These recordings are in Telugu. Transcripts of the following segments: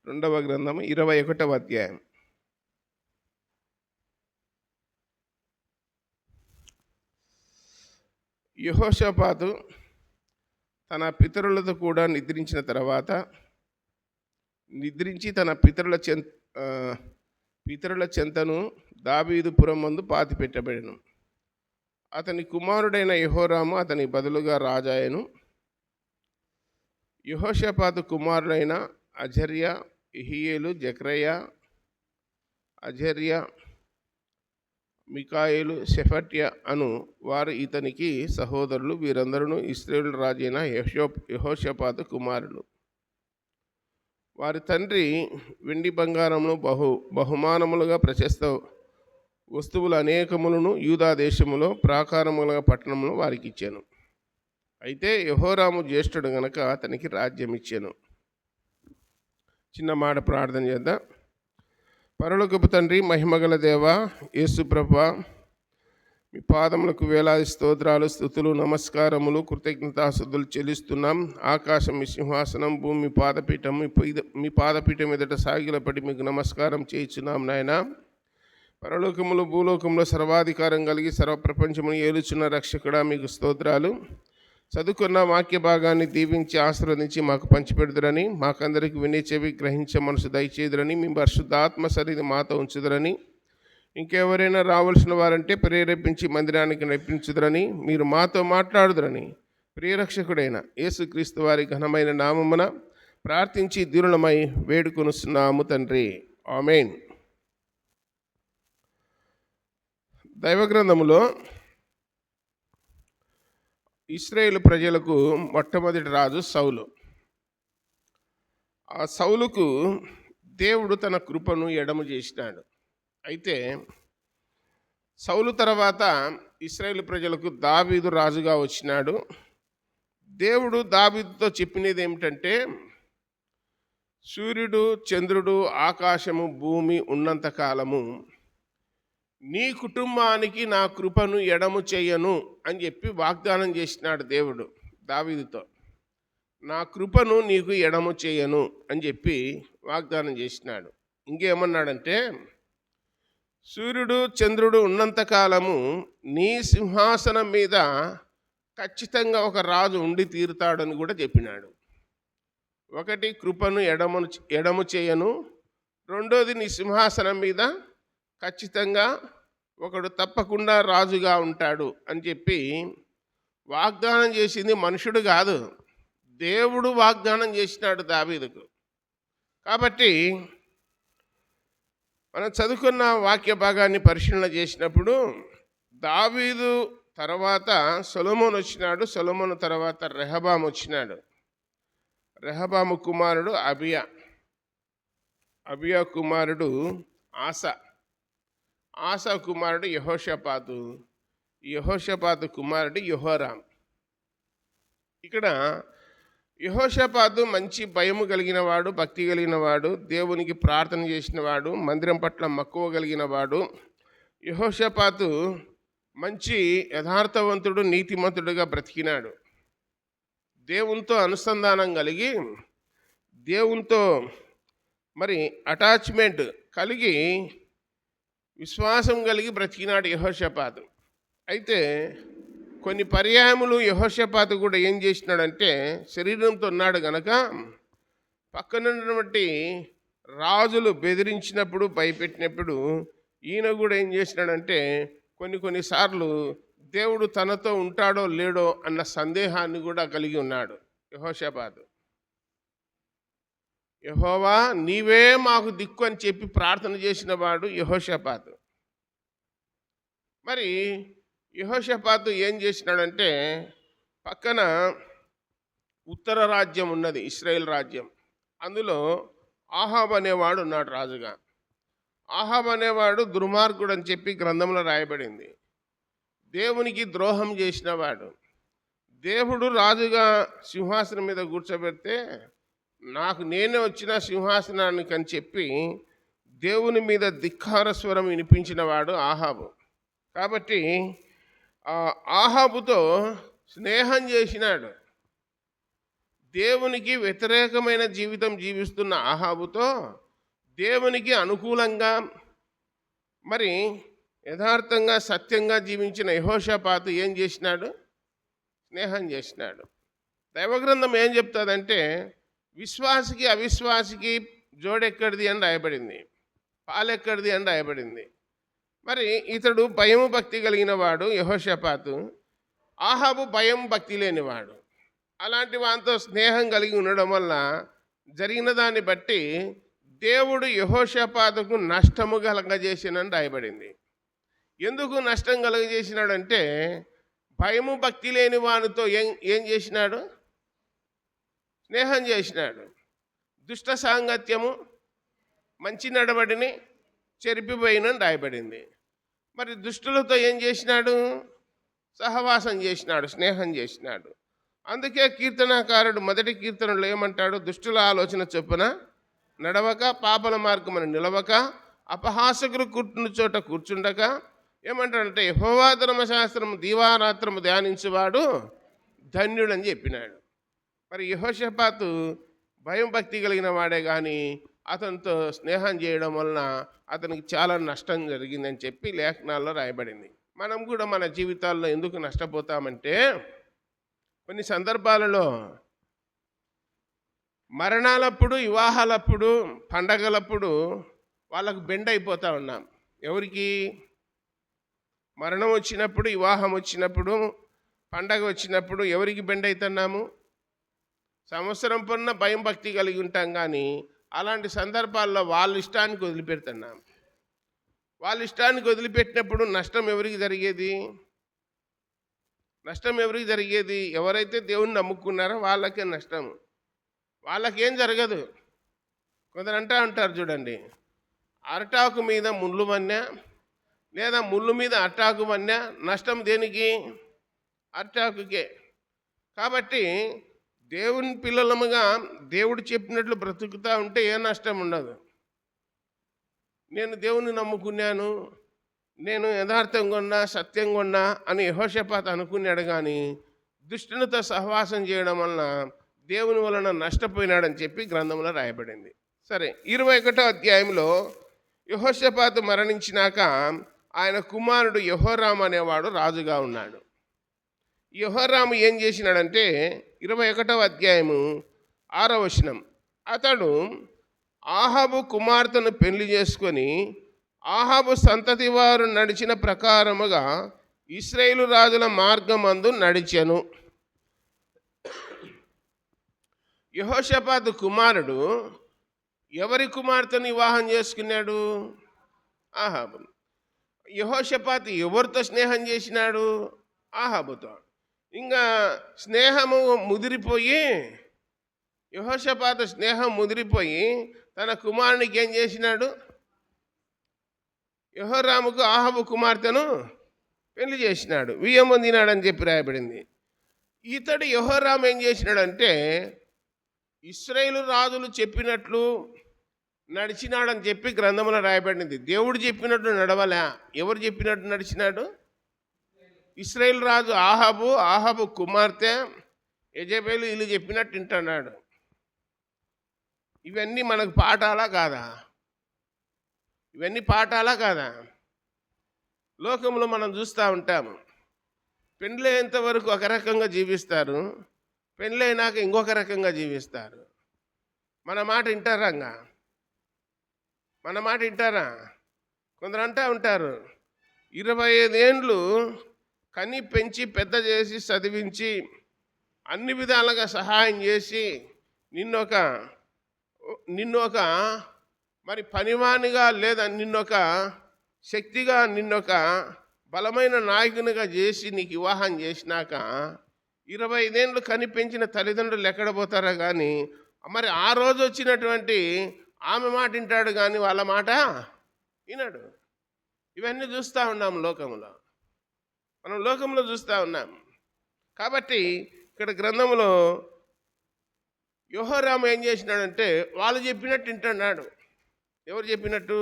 రెండవ గ్రంథము 21వ అధ్యాయం. యెహోషాపాతు తన పితరులతో కూడా నిద్రించిన తర్వాత తన పితరుల చెంతను దావీదు పురమందు పాతిపెట్టబడెను. అతని కుమారుడైన యెహోరాము అతని బదులుగా రాజాయను. యెహోషాపాతు కుమారులైన అజర్య, యెహీయేలు, జెకర్యా, అజర్య, మికాయేలు, షెఫట్య అను వారు ఇతనికి సహోదరులు. వీరందరూ ఇశ్రాయేలు రాజైన యెహోషాపాతు కుమారులు. వారి తండ్రి వెండి బంగారమును బహుమానములుగా ప్రశస్త వస్తువులు అనేకములను యూదా దేశములో ప్రాకారములుగా పట్టణములు వారికి ఇచ్చాను. అయితే యెహోరాము జ్యేష్ఠుడు గనక అతనికి రాజ్యం ఇచ్చాను. చిన్న మాట ప్రార్థన చేద్దాం. పరలోకపు తండ్రి, మహిమగల దేవ యేసు ప్రభువా, మీ పాదములకు వేలాది స్తోత్రాలు, స్తుతులు, నమస్కారములు, కృతజ్ఞతాస్తుతులు చెల్లిస్తున్నాం. ఆకాశం మీ సింహాసనం, భూమి మీ పాదపీఠం. మీ పాదపీఠం ఎదుట సాగిలపడి మీకు నమస్కారం చేయించున్నాం నాయన. పరలోకములు భూలోకంలో సర్వాధికారం కలిగి సర్వప్రపంచమును ఏలుచున్న రక్షకుడా మీకు స్తోత్రాలు. చదువుకున్న వాక్య భాగాన్ని దీవించి ఆశీర్వదించి మాకు పంచిపెడుదురని, మాకందరికి వినే చెవి గ్రహించే మనసు దయచేదురని, మీ పరిశుద్ధాత్మ సన్నిధి మాతో ఉంచుదురని, ఇంకెవరైనా రావాల్సిన వారంటే ప్రేరేపించి మందిరానికి నడిపించుదురని, మీరు మాతో మాట్లాడుదురని ప్రియరక్షకుడైన యేసుక్రీస్తు వారి ఘనమైన నామమున ప్రార్థించి దీనులమై వేడుకొనుస్తున్నాము తండ్రి. ఆమేన్. దైవగ్రంథములో ఇశ్రాయేలు ప్రజలకు మొట్టమొదటి రాజు సౌలు. ఆ సౌలుకు దేవుడు తన కృపను ఎడము చేసినాడు. అయితే సౌలు తర్వాత ఇశ్రాయేలు ప్రజలకు దావీదు రాజుగా వచ్చినాడు. దేవుడు దావీదుతో చెప్పినది ఏమిటంటే, సూర్యుడు, చంద్రుడు, ఆకాశము, భూమి ఉన్నంత కాలము నీ కుటుంబానికి నా కృపను ఎడము చేయను అని చెప్పి వాగ్దానం చేసినాడు దేవుడు దావీదుతో. నా కృపను నీకు ఎడము చేయను అని చెప్పి వాగ్దానం చేసినాడు. ఇంకేమన్నాడంటే, సూర్యుడు, చంద్రుడు ఉన్నంతకాలము నీ సింహాసనం మీద ఖచ్చితంగా ఒక రాజు ఉండి తీరుతాడని కూడా చెప్పినాడు. ఒకటి, కృపను ఎడము చేయను. రెండోది, నీ సింహాసనం మీద ఖచ్చితంగా ఒకడు తప్పకుండా రాజుగా ఉంటాడు అని చెప్పి వాగ్దానం చేసింది మనుషుడు కాదు, దేవుడు వాగ్దానం చేసినాడు దావీదుకు. కాబట్టి మనం చదువుకున్న వాక్య భాగాన్ని పరిశీలన చేసినప్పుడు దావీదు తర్వాత సొలొమోను వచ్చినాడు. సొలొమోను తర్వాత రెహబాము వచ్చినాడు. రెహబాము కుమారుడు అబియా. అబియా కుమారుడు ఆసా. ఆసా కుమారుడు యెహోషాపాతు. యెహోషాపాతు కుమారుడు యెహోరాం. ఇక్కడ యెహోషాపాతు మంచి భయము కలిగిన వాడు, భక్తి కలిగిన వాడు, దేవునికి ప్రార్థన చేసిన వాడు, మందిరం పట్ల మక్కువ కలిగిన వాడు. యెహోషాపాతు మంచి యథార్థవంతుడు, నీతిమంతుడుగా బ్రతికినాడు. దేవునితో అనుసంధానం కలిగి, దేవునితో మరి అటాచ్మెంట్ కలిగి, విశ్వాసం కలిగి బ్రతికినాడు యెహోషాపాతు. అయితే కొన్ని పర్యాయములు యెహోషాపాతు కూడా ఏం చేసినాడంటే, శరీరంతో ఉన్నాడు గనక పక్కనున్నటువంటి రాజులు బెదిరించినప్పుడు, భయపెట్టినప్పుడు ఈయన కూడా ఏం చేసినాడంటే, కొన్నిసార్లు దేవుడు తనతో ఉంటాడో లేడో అన్న సందేహాన్ని కూడా కలిగి ఉన్నాడు యెహోషాపాతు. యెహోవా నీవే మాకు దిక్కు అని చెప్పి ప్రార్థన చేసిన వాడు యెహోషాపాతు. మరి యెహోషాపాతు ఏం చేసినాడంటే, పక్కన ఉత్తర రాజ్యం ఉన్నది, ఇశ్రాయేల్ రాజ్యం. అందులో ఆహాబ్ అనేవాడు ఉన్నాడు రాజుగా. ఆహాబ్ అనేవాడు దుర్మార్గుడు అని చెప్పి గ్రంథంలో రాయబడింది. దేవునికి ద్రోహం చేసినవాడు. దేవుడు రాజుగా సింహాసనం మీద కూర్చోబెడితే నాకు నేనే వచ్చిన సింహాసనానికి అని చెప్పి దేవుని మీద ధిక్కార స్వరం వినిపించినవాడు ఆహాబు. కాబట్టి ఆహాబుతో స్నేహం చేసినాడు. దేవునికి వ్యతిరేకమైన జీవితం జీవిస్తున్న ఆహాబుతో దేవునికి అనుకూలంగా మరి యథార్థంగా సత్యంగా జీవించిన యెహోషాపాతు ఏం చేసినాడు? స్నేహం చేసినాడు. దైవగ్రంథం ఏం చెప్తుందంటే విశ్వాసికి అవిశ్వాసికి జోడెక్కడిది అని రాయబడింది, పాలెక్కడిది అని రాయబడింది. మరి ఇతడు భయము భక్తి కలిగిన వాడు యెహోషాపాతు, ఆహాబు భయం భక్తి లేనివాడు. అలాంటి వారితో స్నేహం కలిగి ఉండడం వల్ల జరిగిన దాన్ని బట్టి దేవుడు యెహోషాపాతుకు నష్టము కలగజేసినని రాయబడింది. ఎందుకు నష్టం కలగజేసినాడంటే భయము భక్తి లేని వానితో ఏం చేసినాడు? స్నేహం చేసినాడు. దుష్ట సాంగత్యము మంచి నడవడిని చెరిపిపోయినని రాయబడింది. మరి దుష్టులతో ఏం చేసినాడు? సహవాసం చేసినాడు, స్నేహం చేసినాడు. అందుకే కీర్తనాకారుడు మొదటి కీర్తనలో ఏమంటాడు? దుష్టుల ఆలోచన చొప్పున నడవక, పాపల మార్గమున నిలవక, అపహాసకులు కూర్చున్న చోట కూర్చుండక ఏమంటాడంటే యెహోవా ధర్మశాస్త్రము దీవారాత్రము ధ్యానించువాడు ధన్యుడని చెప్పినాడు. మరి యెహోషాపాతు భయం భక్తి కలిగిన వాడే కానీ అతనితో స్నేహం చేయడం వలన అతనికి చాలా నష్టం జరిగిందని చెప్పి లేఖనాల్లో రాయబడింది. మనం కూడా మన జీవితాల్లో ఎందుకు నష్టపోతామంటే కొన్ని సందర్భాలలో మరణాలప్పుడు, వివాహాలప్పుడు, పండగలప్పుడు వాళ్ళకు బెండ్ అయిపోతూ ఉన్నాం. ఎవరికి? మరణం వచ్చినప్పుడు, వివాహం వచ్చినప్పుడు, పండగ వచ్చినప్పుడు ఎవరికి బెండ్ అవుతున్నాము? సంవత్సరం పన్న భయం భక్తి కలిగి ఉంటాం కానీ అలాంటి సందర్భాల్లో వాళ్ళ ఇష్టానికి వదిలిపెడుతున్నాం. వాళ్ళ ఇష్టానికి వదిలిపెట్టినప్పుడు నష్టం ఎవరికి జరిగేది? నష్టం ఎవరికి జరిగేది? ఎవరైతే దేవుణ్ణి నమ్ముకున్నారో వాళ్ళకే నష్టం. వాళ్ళకేం జరగదు. కొందరు అంటారు చూడండి, అరటాకు మీద ముళ్ళు మన్నా లేదా ముళ్ళు మీద అరటాకు మన్నా నష్టం దేనికి? అరటాకుకే. కాబట్టి దేవుని పిల్లలముగా దేవుడు చెప్పినట్లు బ్రతుకుతూ ఉంటే ఏ నష్టం ఉండదు. నేను దేవుని నమ్ముకున్నాను, నేను యథార్థంగా ఉన్నా, సత్యంగా ఉన్నా అని యెహోషాపాతు అనుకున్నాడు. కానీ దుష్టునితో సహవాసం చేయడం వలన దేవుని వలన నష్టపోయినాడని చెప్పి గ్రంథంలో రాయబడింది. సరే, 21వ అధ్యాయంలో యెహోషాపాతు మరణించినాక ఆయన కుమారుడు యెహోరాము అనేవాడు రాజుగా ఉన్నాడు. యెహోరాము ఏం చేసినాడంటే 21వ అధ్యాయము 6వ వచనం, అతడు ఆహాబు కుమార్తెను పెళ్లి చేసుకొని ఆహాబు సంతతి వారు నడిచిన ప్రకారముగా ఇశ్రాయేలు రాజుల మార్గమందు నడిచెను. యెహోషాపాతు కుమారుడు ఎవరి కుమార్తెను వివాహం చేసుకున్నాడు? ఆహాబు. యెహోషాపాతు ఎవరితో స్నేహం చేసినాడు? ఆహాబుతో. ఇంకా స్నేహము ముదిరిపోయి, యెహోషాపాతు స్నేహం ముదిరిపోయి తన కుమారునికి ఏం చేసినాడు? యెహోరాముకు ఆహాబు కుమార్తెను పెళ్లి చేసినాడు, వియ్యం పొందినాడని చెప్పి రాయబడింది. ఇతడు యెహోరాము ఏం చేసినాడంటే ఇశ్రాయేలు రాజులు చెప్పినట్లు నడిచినాడని చెప్పి గ్రంథంలో రాయబడింది. దేవుడు చెప్పినట్టు నడవలే. ఎవరు చెప్పినట్టు నడిచినాడు? ఇశ్రాయేలు రాజు ఆహాబు, ఆహాబు కుమార్తె యెజెబెలు వీళ్ళు చెప్పినట్టు వింటున్నాడు. ఇవన్నీ మనకు పాఠాలా కాదా? ఇవన్నీ పాఠాలా కాదా? లోకంలో మనం చూస్తూ ఉంటాము, పెళ్ళైనంత వరకు ఒక రకంగా జీవిస్తారు, పెళ్ళైనాక ఇంకొక రకంగా జీవిస్తారు. మన మాట వింటారా? మన మాట వింటారా? కొందరు అంటూ ఉంటారు 25 ఏండ్లు కని పెంచి పెద్ద చేసి చదివించి అన్ని విధాలుగా సహాయం చేసి నిన్నొక మరి పనివానిగా లేదా నిన్నొక శక్తిగా నిన్నొక బలమైన నాయకునిగా చేసి నీకు వివాహం చేసినాక 25 ఏండ్లు కని పెంచిన తల్లిదండ్రులు ఎక్కడ పోతారా? కానీ మరి ఆ రోజు వచ్చినటువంటి ఆమె మాట వింటాడు కానీ వాళ్ళ మాట వినడు. ఇవన్నీ చూస్తూ ఉన్నాం లోకంలో, మనం లోకంలో చూస్తూ ఉన్నాం. కాబట్టి ఇక్కడ గ్రంథంలో యెహోరాము ఏం చేసినాడంటే వాళ్ళు చెప్పినట్టు వింటున్నాడు. ఎవరు చెప్పినట్టు?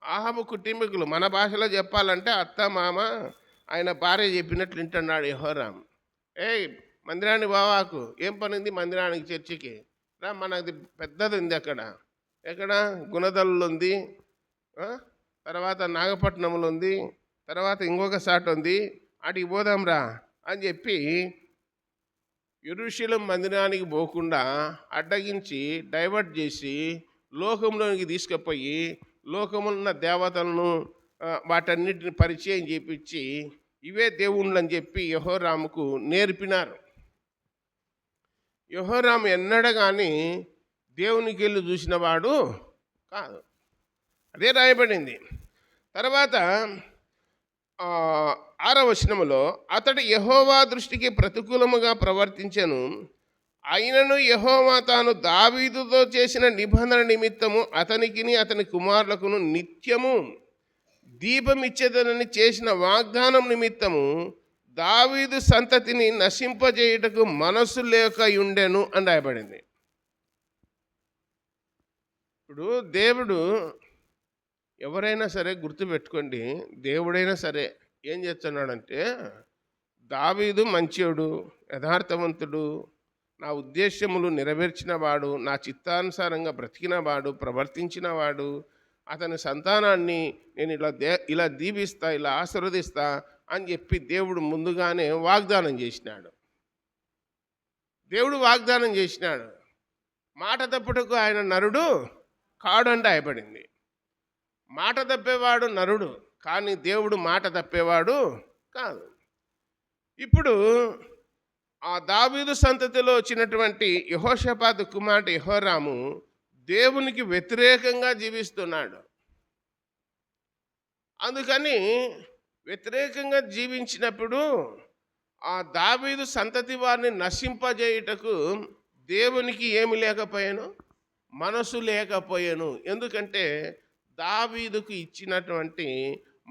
ఆహాబు కుటుంబీకులు. మన భాషలో చెప్పాలంటే అత్త మామ ఆయన భార్య చెప్పినట్లు వింటున్నాడు యెహోరాము. మందిరానికి బావాకు ఏం పని ఉంది మందిరానికి చర్చికి రా, మనది పెద్దది ఉంది అక్కడ. ఎక్కడ? గుణదల్లో ఉంది, ఆ? తర్వాత నాగపట్నంలో ఉంది, తర్వాత ఇంకొక సాట్ ఉంది, అటుకి పోదాం రా అని చెప్పి యెరూషలేము మందిరానికి పోకుండా అడ్డగించి డైవర్ట్ చేసి లోకంలోనికి తీసుకుపోయి లోకములో ఉన్న దేవతలను వాటన్నిటిని పరిచయం చేపించి ఇవే దేవుళ్ళు అని చెప్పి యెహోరాముకు నేర్పినారు. యెహోరాము ఎన్నడూ కానీ దేవునికి వెళ్ళి చూసినవాడు కాదు. అదే రాయబడింది. తర్వాత 6వ వచనములో అతడు యెహోవా దృష్టికి ప్రతికూలముగా ప్రవర్తించెను, అయినను యెహోవా తాను దావీదుతో చేసిన నిబంధన నిమిత్తము అతనికిని అతని కుమారులకును నిత్యము దీపమిచ్చేదనని చేసిన వాగ్దానం నిమిత్తము దావీదు సంతతిని నశింపజేయుటకు మనసు లేక ఉండెను అని రాయబడింది. ఇప్పుడు దేవుడు ఎవరైనా సరే గుర్తుపెట్టుకోండి, దేవుడైనా సరే ఏం చేస్తున్నాడంటే, దావీదు మంచివాడు, యథార్థవంతుడు, నా ఉద్దేశ్యములు నెరవేర్చినవాడు, నా చిత్తానుసారంగా బ్రతికినవాడు, ప్రవర్తించినవాడు, అతని సంతానాన్ని నేను ఇలా దీవిస్తా, ఇలా ఆశీర్వదిస్తా అని చెప్పి దేవుడు ముందుగానే వాగ్దానం చేసినాడు. దేవుడు వాగ్దానం చేసినాడు. మాట తప్పుటకు ఆయన నరుడు కాడు అంటే రాయబడింది. మాట తప్పేవాడు నరుడు, కానీ దేవుడు మాట తప్పేవాడు కాదు. ఇప్పుడు ఆ దావీదు సంతతిలో వచ్చినటువంటి యెహోషాపాతు కుమారుడు యెహోరాము దేవునికి వ్యతిరేకంగా జీవిస్తున్నాడు. అందుకని వ్యతిరేకంగా జీవించినప్పుడు ఆ దావీదు సంతతి వారిని నశింపజేయుటకు దేవునికి ఏమి లేకపోయాను? మనసు లేకపోయాను. ఎందుకంటే దావీదుకు ఇచ్చినటువంటి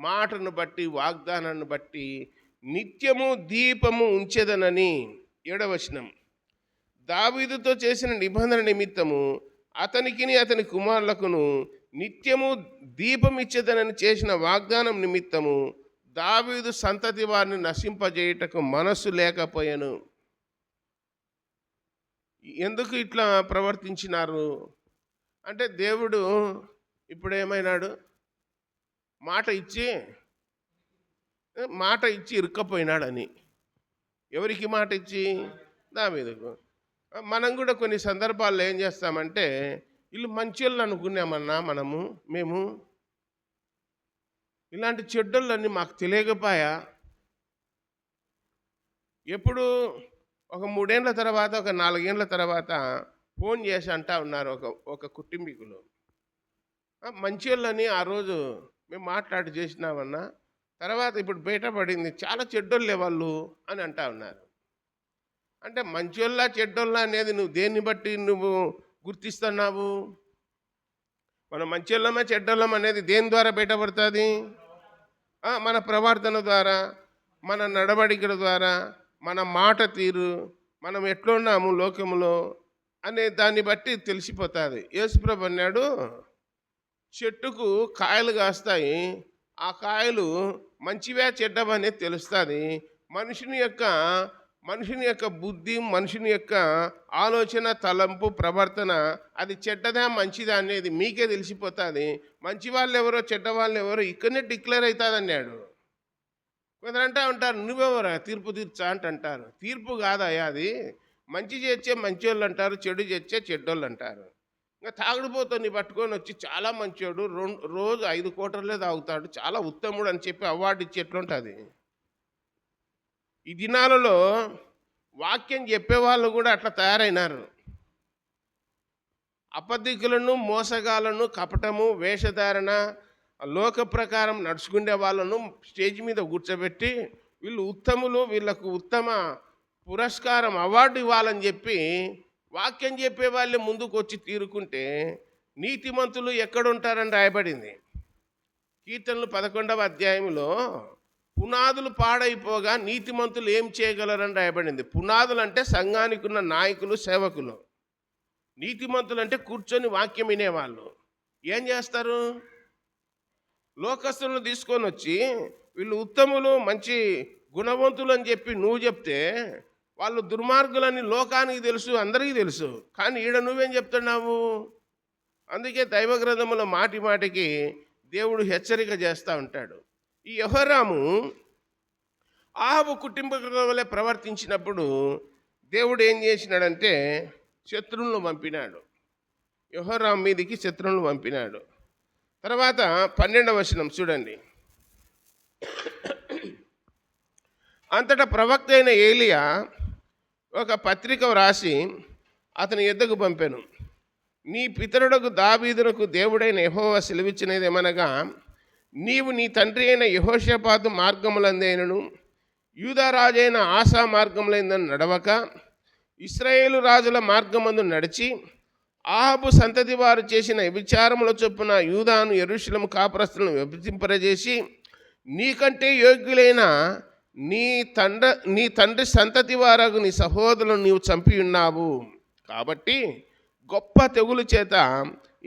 మాటను బట్టి, వాగ్దానాన్ని బట్టి నిత్యము దీపము ఉంచెదనని. 7వ వచనం, దావీదుతో చేసిన నిబంధన నిమిత్తము అతనికిని అతని కుమారులకును నిత్యము దీపం ఇచ్చేదనని చేసిన వాగ్దానం నిమిత్తము దావీదు సంతతి వారిని నశింపజేయుటకు మనస్సు లేకపోయాను. ఎందుకు ఇట్లా ప్రవర్తించినారు అంటే, దేవుడు ఇప్పుడు ఏమైనాడు? మాట ఇచ్చి ఇరుక్కపోయినాడని. ఎవరికి మాట ఇచ్చి? దావీదుకు. మనం కూడా కొన్ని సందర్భాల్లో ఏం చేస్తామంటే, వీళ్ళు మంచోళ్ళు అనుకున్నామన్నా మేము ఇలాంటి చెడ్డోళ్ళని మాకు తెలియకపోయా. ఎప్పుడు ఒక 3 ఏళ్ళ తర్వాత, ఒక 4 ఏళ్ళ తర్వాత ఫోన్ చేసి అంటా ఉన్నారు ఒక కుటుంబీకులు, మంచోళ్ళని ఆ రోజు మేము మాట్లాడి చేసినామన్నా, తర్వాత ఇప్పుడు బయటపడింది చాలా చెడ్డోళ్ళే వాళ్ళు అని అంటా ఉన్నారు. అంటే మంచోళ్ళ చెడ్డోళ్ళ అనేది నువ్వు దేన్ని బట్టి నువ్వు గుర్తిస్తున్నావు? మనం మంచోళ్ళమా చెడ్డోళ్ళం అనేది దేని ద్వారా బయటపడుతుంది? మన ప్రవర్తన ద్వారా, మన నడవడికల ద్వారా, మన మాట తీరు, మనం ఎట్లున్నాము లోకములో అనే దాన్ని బట్టి తెలిసిపోతుంది. యేసుప్రభు అన్నాడు, చెట్టుకు కాయలు కాస్తాయి, ఆ కాయలు మంచివే చెడ్డవనేది తెలుస్తుంది. మనుషుని యొక్క బుద్ధి, మనుషుని యొక్క ఆలోచన, తలంపు, ప్రవర్తన అది చెడ్డదా మంచిదా అనేది మీకే తెలిసిపోతుంది. మంచి వాళ్ళు ఎవరో చెడ్డవాళ్ళు ఎవరో ఇక్కడనే డిక్లేర్ అవుతుంది అన్నాడు. కొందరంటా ఉంటారు, నువ్వెవరా తీర్పు తీర్చా అంటారు. తీర్పు కాదయా అది. మంచి చేర్చే మంచోళ్ళు అంటారు, చెడు చేర్చే చెడ్డోళ్ళు అంటారు. ఇంకా తాగుడుపోతుంది పట్టుకొని వచ్చి చాలా మంచోడు, రోజు 5 కోటర్లే తాగుతాడు, చాలా ఉత్తముడు అని చెప్పి అవార్డు ఇచ్చి ఎట్లుంటుంది? ఈ దినాలలో వాక్యం చెప్పేవాళ్ళు కూడా అట్లా తయారైనారు. అబద్ధికులను, మోసగాలను, కపటము, వేషధారణ, లోక ప్రకారం నడుచుకునే వాళ్ళను స్టేజ్ మీద కూర్చోబెట్టి వీళ్ళు ఉత్తములు, వీళ్ళకు ఉత్తమ పురస్కారం అవార్డు ఇవ్వాలని చెప్పి వాక్యం చెప్పే వాళ్ళే ముందుకు వచ్చి తీరుకుంటే నీతిమంతులు ఎక్కడుంటారని రాయబడింది. కీర్తనలు 11వ అధ్యాయంలో పునాదులు పాడైపోగా నీతిమంతులు ఏం చేయగలరని రాయబడింది. పునాదులు అంటే సంఘానికి ఉన్న నాయకులు, సేవకులు. నీతిమంతులు అంటే కూర్చొని వాక్యం వినేవాళ్ళు. ఏం చేస్తారు? లోకస్తులను తీసుకొని వచ్చి వీళ్ళు ఉత్తములు, మంచి గుణవంతులు అని చెప్పి నువ్వు చెప్తే వాళ్ళు దుర్మార్గులని లోకానికి తెలుసు, అందరికీ తెలుసు. కానీ ఈడ నువ్వేం చెప్తున్నావు? అందుకే దైవ గ్రంథములో మాటి మాటికి దేవుడు హెచ్చరిక చేస్తూ ఉంటాడు. ఈ యెహోరాము ఆహాబు కుటుంబం వలె ప్రవర్తించినప్పుడు దేవుడు ఏం చేసినాడంటే శత్రువులను పంపినాడు. యెహోరాము మీదికి శత్రువులను పంపినాడు. తర్వాత 12వ వచనం చూడండి. అంతటా ప్రవక్త అయిన ఏలియా ఒక పత్రిక వ్రాసి అతని యొద్దకు పంపెను. నీ పితరుడకు దావీదునకు దేవుడైన యెహోవా సెలవిచ్చినదేమనగా, నీవు నీ తండ్రి అయిన యెహోషాపాతు మార్గములందైనను యూదారాజైన ఆసా మార్గములందైన నడవక ఇశ్రాయేలు రాజుల మార్గమందు నడిచి ఆహాబు సంతతి వారు చేసిన వ్యభిచారముల చొప్పున యూదాను యెరూషలేము కాపురస్తులను విభజింపజేసి నీకంటే యోగ్యులైన నీ తండ్రి సంతతి వారకు నీ సహోదరులను నీవు చంపి ఉన్నావు. కాబట్టి గొప్ప తెగులు చేత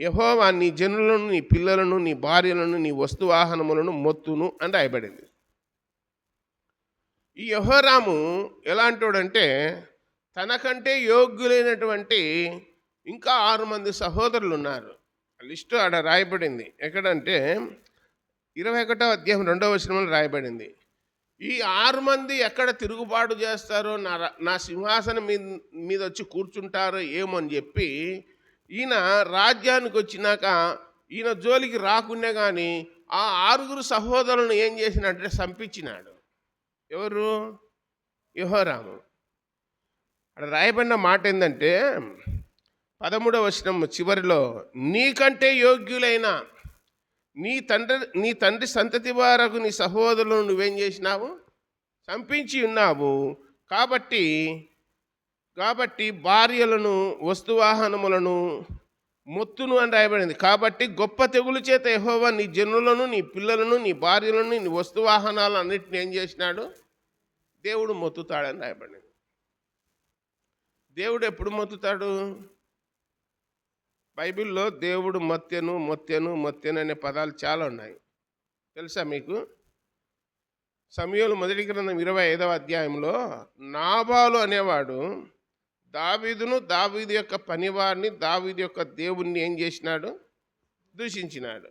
యెహోవా నీ జనులను, నీ పిల్లలను, నీ భార్యలను, నీ వస్తువాహనములను మొత్తును అని రాయబడింది. ఈ యెహోరాము ఎలాంటోడంటే తనకంటే యోగ్యులైనటువంటి ఇంకా 6 మంది సహోదరులు ఉన్నారు. లిస్టు ఆడ రాయబడింది. ఎక్కడంటే 21వ అధ్యాయం 2వ వచనంలో రాయబడింది. ఈ 6 మంది ఎక్కడ తిరుగుబాటు చేస్తారో, నా సింహాసనం మీద వచ్చి కూర్చుంటారో ఏమో అని చెప్పి ఈయన రాజ్యానికి వచ్చినాక ఈయన జోలికి రాకున్నా కానీ ఆ 6 సహోదరులను ఏం చేసినట్టే చంపించినాడు. ఎవరు? యెహోరాము. అక్కడ రాయబడిన మాట ఏంటంటే 13వ వచనం చివరిలో, నీకంటే యోగ్యులైన నీ తండ్రి సంతతి వారకు నీ సహోదరులను నువ్వేం చేసినావు? చంపించి ఉన్నావు. కాబట్టి భార్యలను, వస్తువాహనములను మొత్తును అని రాయబడింది. కాబట్టి గొప్ప తెగులు చేత యెహోవా నీ జనులను, నీ పిల్లలను, నీ భార్యలను, నీ వస్తువాహనాలను అన్నిటిని ఏం చేసినాడు? దేవుడు మొత్తుతాడని రాయబడింది. దేవుడు ఎప్పుడు మొత్తుతాడు? బైబిల్లో దేవుడు మొత్తెను అనే పదాలు చాలా ఉన్నాయి. తెలుసా మీకు? సమూయేలు మొదటి గ్రంథం 25వ అధ్యాయంలో నాబాలు అనేవాడు దావీదు యొక్క పనివారిని, దావీదు యొక్క దేవుణ్ణి ఏం చేసినాడు? దూషించినాడు.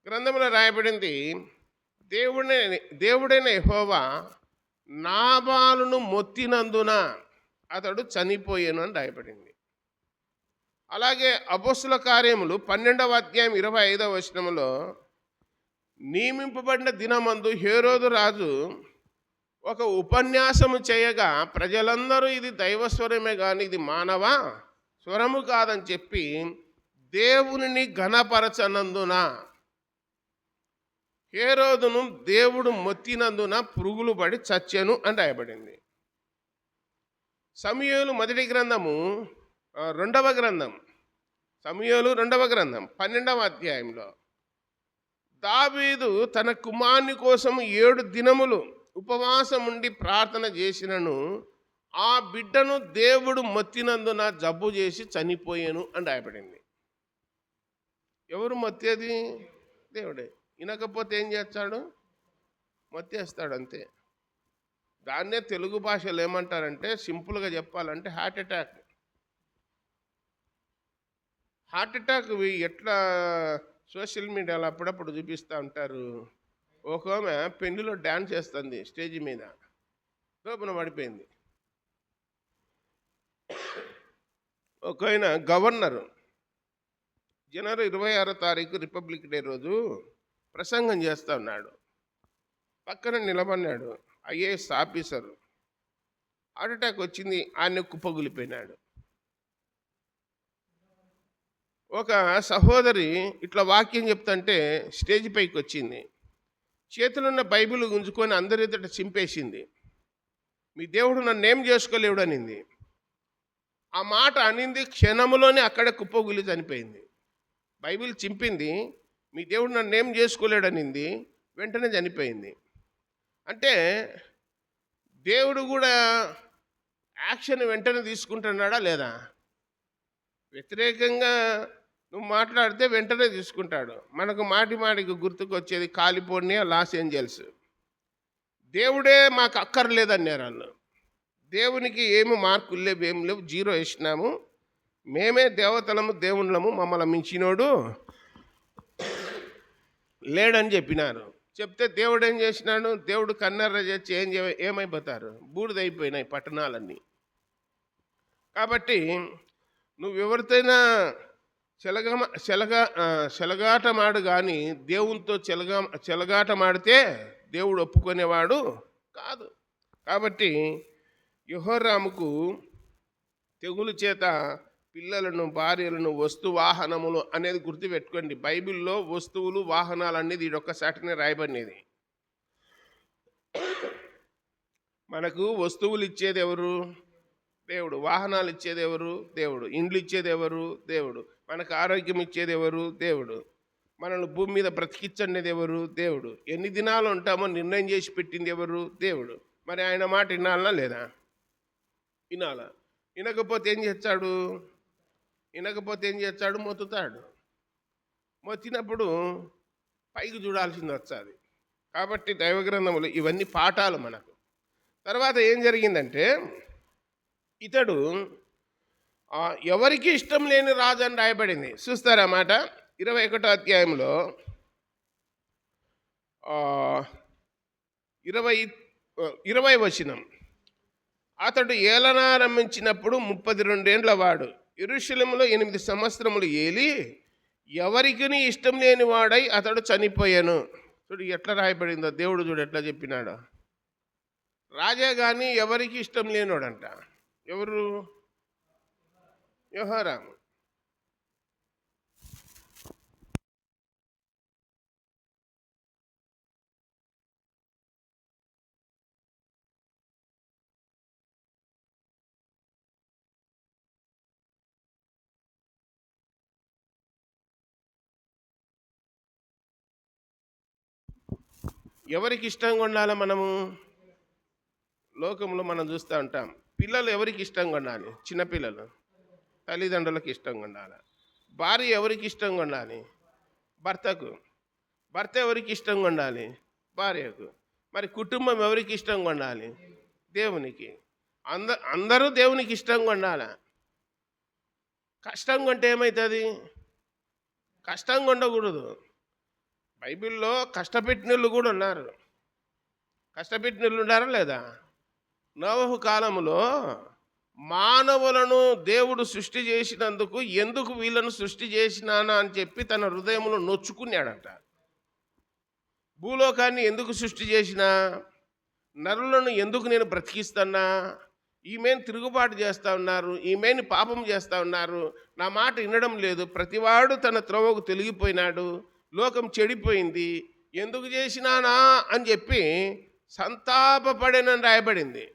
గ్రంథంలో రాయబడింది, దేవుడైన యెహోవా నాబాలును మొత్తినందున అతడు చనిపోయాను అని రాయబడింది. అలాగే అపోస్తుల కార్యములు 12వ అధ్యాయం 25వ వచనంలో నియమింపబడిన దినమందు హేరోదు రాజు ఒక ఉపన్యాసము చేయగా ప్రజలందరూ ఇది దైవస్వరమే కానీ ఇది మానవ స్వరము కాదని చెప్పి దేవునిని ఘనపరచనందున హేరోదును దేవుడు మొత్తినందున పురుగులు పడి చచ్చెను అని రాయబడింది. సమూయేలు మొదటి గ్రంథము 2వ గ్రంథం, సమూయేలు 2వ గ్రంథం 12వ అధ్యాయంలో దావీదు తన కుమారుని కోసం 7 దినములు ఉపవాసం ఉండి ప్రార్థన చేసినను ఆ బిడ్డను దేవుడు మొత్తినందున జబ్బు చేసి చనిపోయాను అని రాయబడింది. ఎవరు మొత్తేది? దేవుడే. వినకపోతే ఏం చేస్తాడు? మొత్తేస్తాడు అంతే. దాన్నే తెలుగు భాషలో ఏమంటారంటే, సింపుల్గా చెప్పాలంటే హార్ట్ అటాక్. ఎట్లా సోషల్ మీడియాలో అప్పుడప్పుడు చూపిస్తూ ఉంటారు. ఒక ఆమె పెళ్లిలో డ్యాన్స్ చేస్తుంది స్టేజ్ మీద, లోపల పడిపోయింది. ఒక ఆయన గవర్నరు జనవరి 26వ తారీఖు రిపబ్లిక్ డే రోజు ప్రసంగం చేస్తూ ఉన్నాడు. పక్కన నిలబడినాడు ఐఏఎస్ ఆఫీసరు. హార్ట్ అటాక్ వచ్చింది, ఆయన కుప్పగులిపోయినాడు. ఒక సహోదరి ఇట్లా వాక్యం చెప్తుంటే స్టేజ్ పైకి వచ్చింది, చేతులున్న బైబిల్ గుంజుకొని అందరి ఎదుట చింపేసింది. మీ దేవుడు నన్ను ఏం చేసుకోలేడు అనింది. ఆ మాట అనింది క్షణములోనే అక్కడే కుప్పగులి చనిపోయింది. బైబిల్ చింపింది, మీ దేవుడు నన్ను ఏం చేసుకోలేడనింది, వెంటనే చనిపోయింది. అంటే దేవుడు కూడా యాక్షన్ వెంటనే తీసుకుంటున్నాడా లేదా? వ్యతిరేకంగా నువ్వు మాట్లాడితే వెంటనే తీసుకుంటాడు. మనకు మాటికి గుర్తుకు వచ్చేది కాలిఫోర్నియా, లాస్ ఏంజల్స్. దేవుడే మాకు అక్కర్లేదన్నారు వాళ్ళు. దేవునికి ఏమి మార్కులు లేవు, ఏమి లేవు, 0 వేసినాము. మేమే దేవతలము, దేవుళ్ళము, మమ్మల్ని మించినోడు లేడని చెప్పినారు. చెప్తే దేవుడు ఏం చేసినాడు? దేవుడు కన్నెర్ర చేసి ఏమైపోతారు? బూడిదైపోయినాయి పట్టణాలన్నీ. కాబట్టి నువ్వు ఎవరితోనైనా చెలగాటమాడు కానీ దేవునితో చెలగాటమాడితే దేవుడు ఒప్పుకునేవాడు కాదు. కాబట్టి యెహోరాముకు తెగులు చేత పిల్లలను, భార్యలను, వాహనములు అనేది గుర్తుపెట్టుకోండి. బైబిల్లో వస్తువులు, వాహనాలు అనేది ఇదొక్కసాటినే రాయబడినది. మనకు వస్తువులు ఇచ్చేది ఎవరు? దేవుడు. వాహనాలు ఇచ్చేది ఎవరు? దేవుడు. ఇండ్లు ఇచ్చేది ఎవరు? దేవుడు. మనకు ఆరోగ్యం ఇచ్చేది ఎవరు? దేవుడు. మనల్ని భూమి మీద బ్రతికించండి ఎవరు? దేవుడు. ఎన్ని దినాలు ఉంటామో నిర్ణయం చేసి పెట్టింది ఎవరు? దేవుడు. మరి ఆయన మాట వినాలా లేదా? వినాలా? వినకపోతే ఏం చేస్తాడు? మొత్తుతాడు. మొత్తినప్పుడు పైకి చూడాల్సింది వచ్చాది. కాబట్టి దైవగ్రంథములు ఇవన్నీ పాఠాలు మనకు. తర్వాత ఏం జరిగిందంటే, ఇతడు ఎవరికి ఇష్టం లేని రాజు అని రాయబడింది. చూస్తారా మాట 21వ అధ్యాయంలో 20 వచనం. అతడు ఏలనారంభించినప్పుడు 32 ఏండ్ల వాడు, యెరూషలేములో 8 సంవత్సరములు ఏలి ఎవరికి ఇష్టం లేని వాడై అతడు చనిపోయాను. చూడు ఎట్లా రాయబడిందో, దేవుడు చూడు ఎట్లా చెప్పినాడు. రాజా కానీ ఎవరికి ఇష్టం లేనివాడంట. ఎవరు? యెహోరాము. ఎవరికి ఇష్టంగా ఉండాలి? మనము లోకంలో మనం చూస్తూ ఉంటాం. పిల్లలు ఎవరికి ఇష్టంగా ఉండాలి? చిన్నపిల్లలు తల్లిదండ్రులకు ఇష్టంగా ఉండాలి. భార్య ఎవరికి ఇష్టంగా ఉండాలి? భర్తకు. భర్త ఎవరికి ఇష్టంగా ఉండాలి? భార్యకు. మరి కుటుంబం ఎవరికి ఇష్టంగా ఉండాలి? దేవునికి. అందరూ దేవునికి ఇష్టంగా ఉండాలి. కష్టంగా ఉంటే ఏమవుతుంది? కష్టంగా ఉండకూడదు. బైబిల్లో కష్టపెట్టినోళ్ళు కూడా ఉన్నారు. కష్టపెట్టినోళ్ళు ఉన్నారా లేదా? నోవహు కాలంలో మానవులను దేవుడు సృష్టి చేసినందుకు ఎందుకు వీళ్ళను సృష్టి చేసినానా అని చెప్పి తన హృదయంలో నొచ్చుకున్నాడట. భూలోకాన్ని ఎందుకు సృష్టి చేసినా, నరులను ఎందుకు నేను బ్రతికిస్తున్నా, ఈమెను తిరుగుబాటు చేస్తూ ఉన్నారు, ఈమెను పాపం చేస్తూ ఉన్నారు, నా మాట వినడం లేదు, ప్రతివాడు తన త్రోవకు తొలగిపోయినాడు, లోకం చెడిపోయింది, ఎందుకు చేసినానా అని చెప్పి సంతాపపడేనని రాయబడింది.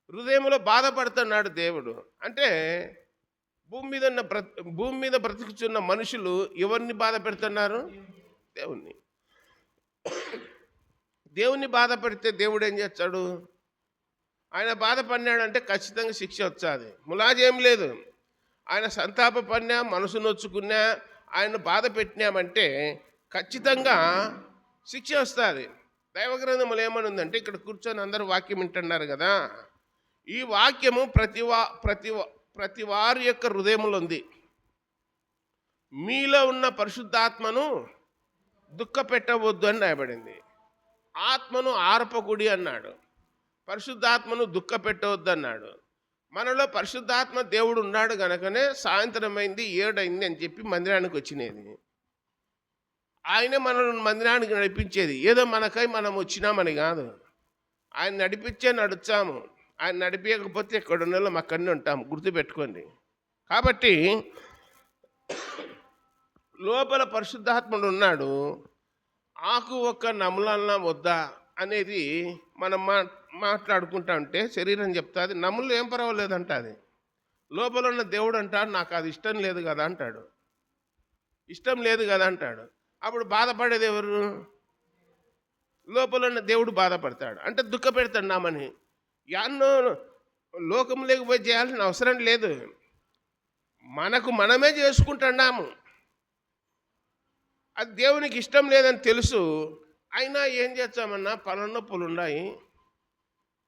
హృదయంలో బాధపడుతున్నాడు దేవుడు. అంటే భూమి మీద బ్రతుకుతున్న మనుషులు ఎవరిని బాధ పెడుతున్నారు? దేవుణ్ణి. దేవుణ్ణి బాధ పెడితే దేవుడు ఏం చేస్తాడు? ఆయన బాధపడినాడంటే ఖచ్చితంగా శిక్ష వచ్చాది. ములాజేం లేదు. ఆయన సంతాపపడినా, మనసు నొచ్చుకున్నా, ఆయన బాధ పెట్టినామంటే ఖచ్చితంగా శిక్ష వస్తుంది. దైవగ్రంథములు ఏమనుందంటే, ఇక్కడ కూర్చొని అందరూ వాక్యం వింటున్నారు కదా, ఈ వాక్యము ప్రతి వారి యొక్క హృదయములో ఉంది. మీలో ఉన్న పరిశుద్ధాత్మను దుఃఖ పెట్టవద్దు అని రాయబడింది. ఆత్మను ఆర్పకుడి అన్నాడు. పరిశుద్ధాత్మను దుఃఖ పెట్టవద్దు అన్నాడు. మనలో పరిశుద్ధాత్మ దేవుడు ఉన్నాడు కనుకనే సాయంత్రం అయింది, 7 అయింది అని చెప్పి మందిరానికి వచ్చినది. ఆయనే మనల్ని మందిరానికి నడిపించేది. ఏదో మనకై మనం వచ్చినామని కాదు, ఆయన నడిచాము. ఆయన నడిపించకపోతే ఎక్కడున్నలో అక్కడనే ఉంటాము, గుర్తుపెట్టుకోండి. కాబట్టి లోపల పరిశుద్ధాత్ముడు ఉన్నాడు. ఆకు ఒక్క నములన్నా వద్దా అనేది మనం మాట్లాడుకుంటా ఉంటే శరీరం చెప్తుంది, నములు ఏం పర్వాలేదంట. అది లోపల ఉన్న దేవుడు అంటాడు, నాకు అది ఇష్టం లేదు కదా అంటాడు. ఇష్టం లేదు కదా అంటాడు. అప్పుడు బాధపడేది ఎవరు? లోపల ఉన్న దేవుడు బాధపడతాడు. అంటే దుఃఖ పెడుతున్నామని యాన్నో లోకం లేకపోయి చేయాల్సిన అవసరం లేదు. మనకు మనమే చేసుకుంటున్నాము. అది దేవునికి ఇష్టం లేదని తెలుసు. అయినా ఏం చేస్తామన్నా, పనుల నొప్పులు ఉన్నాయి,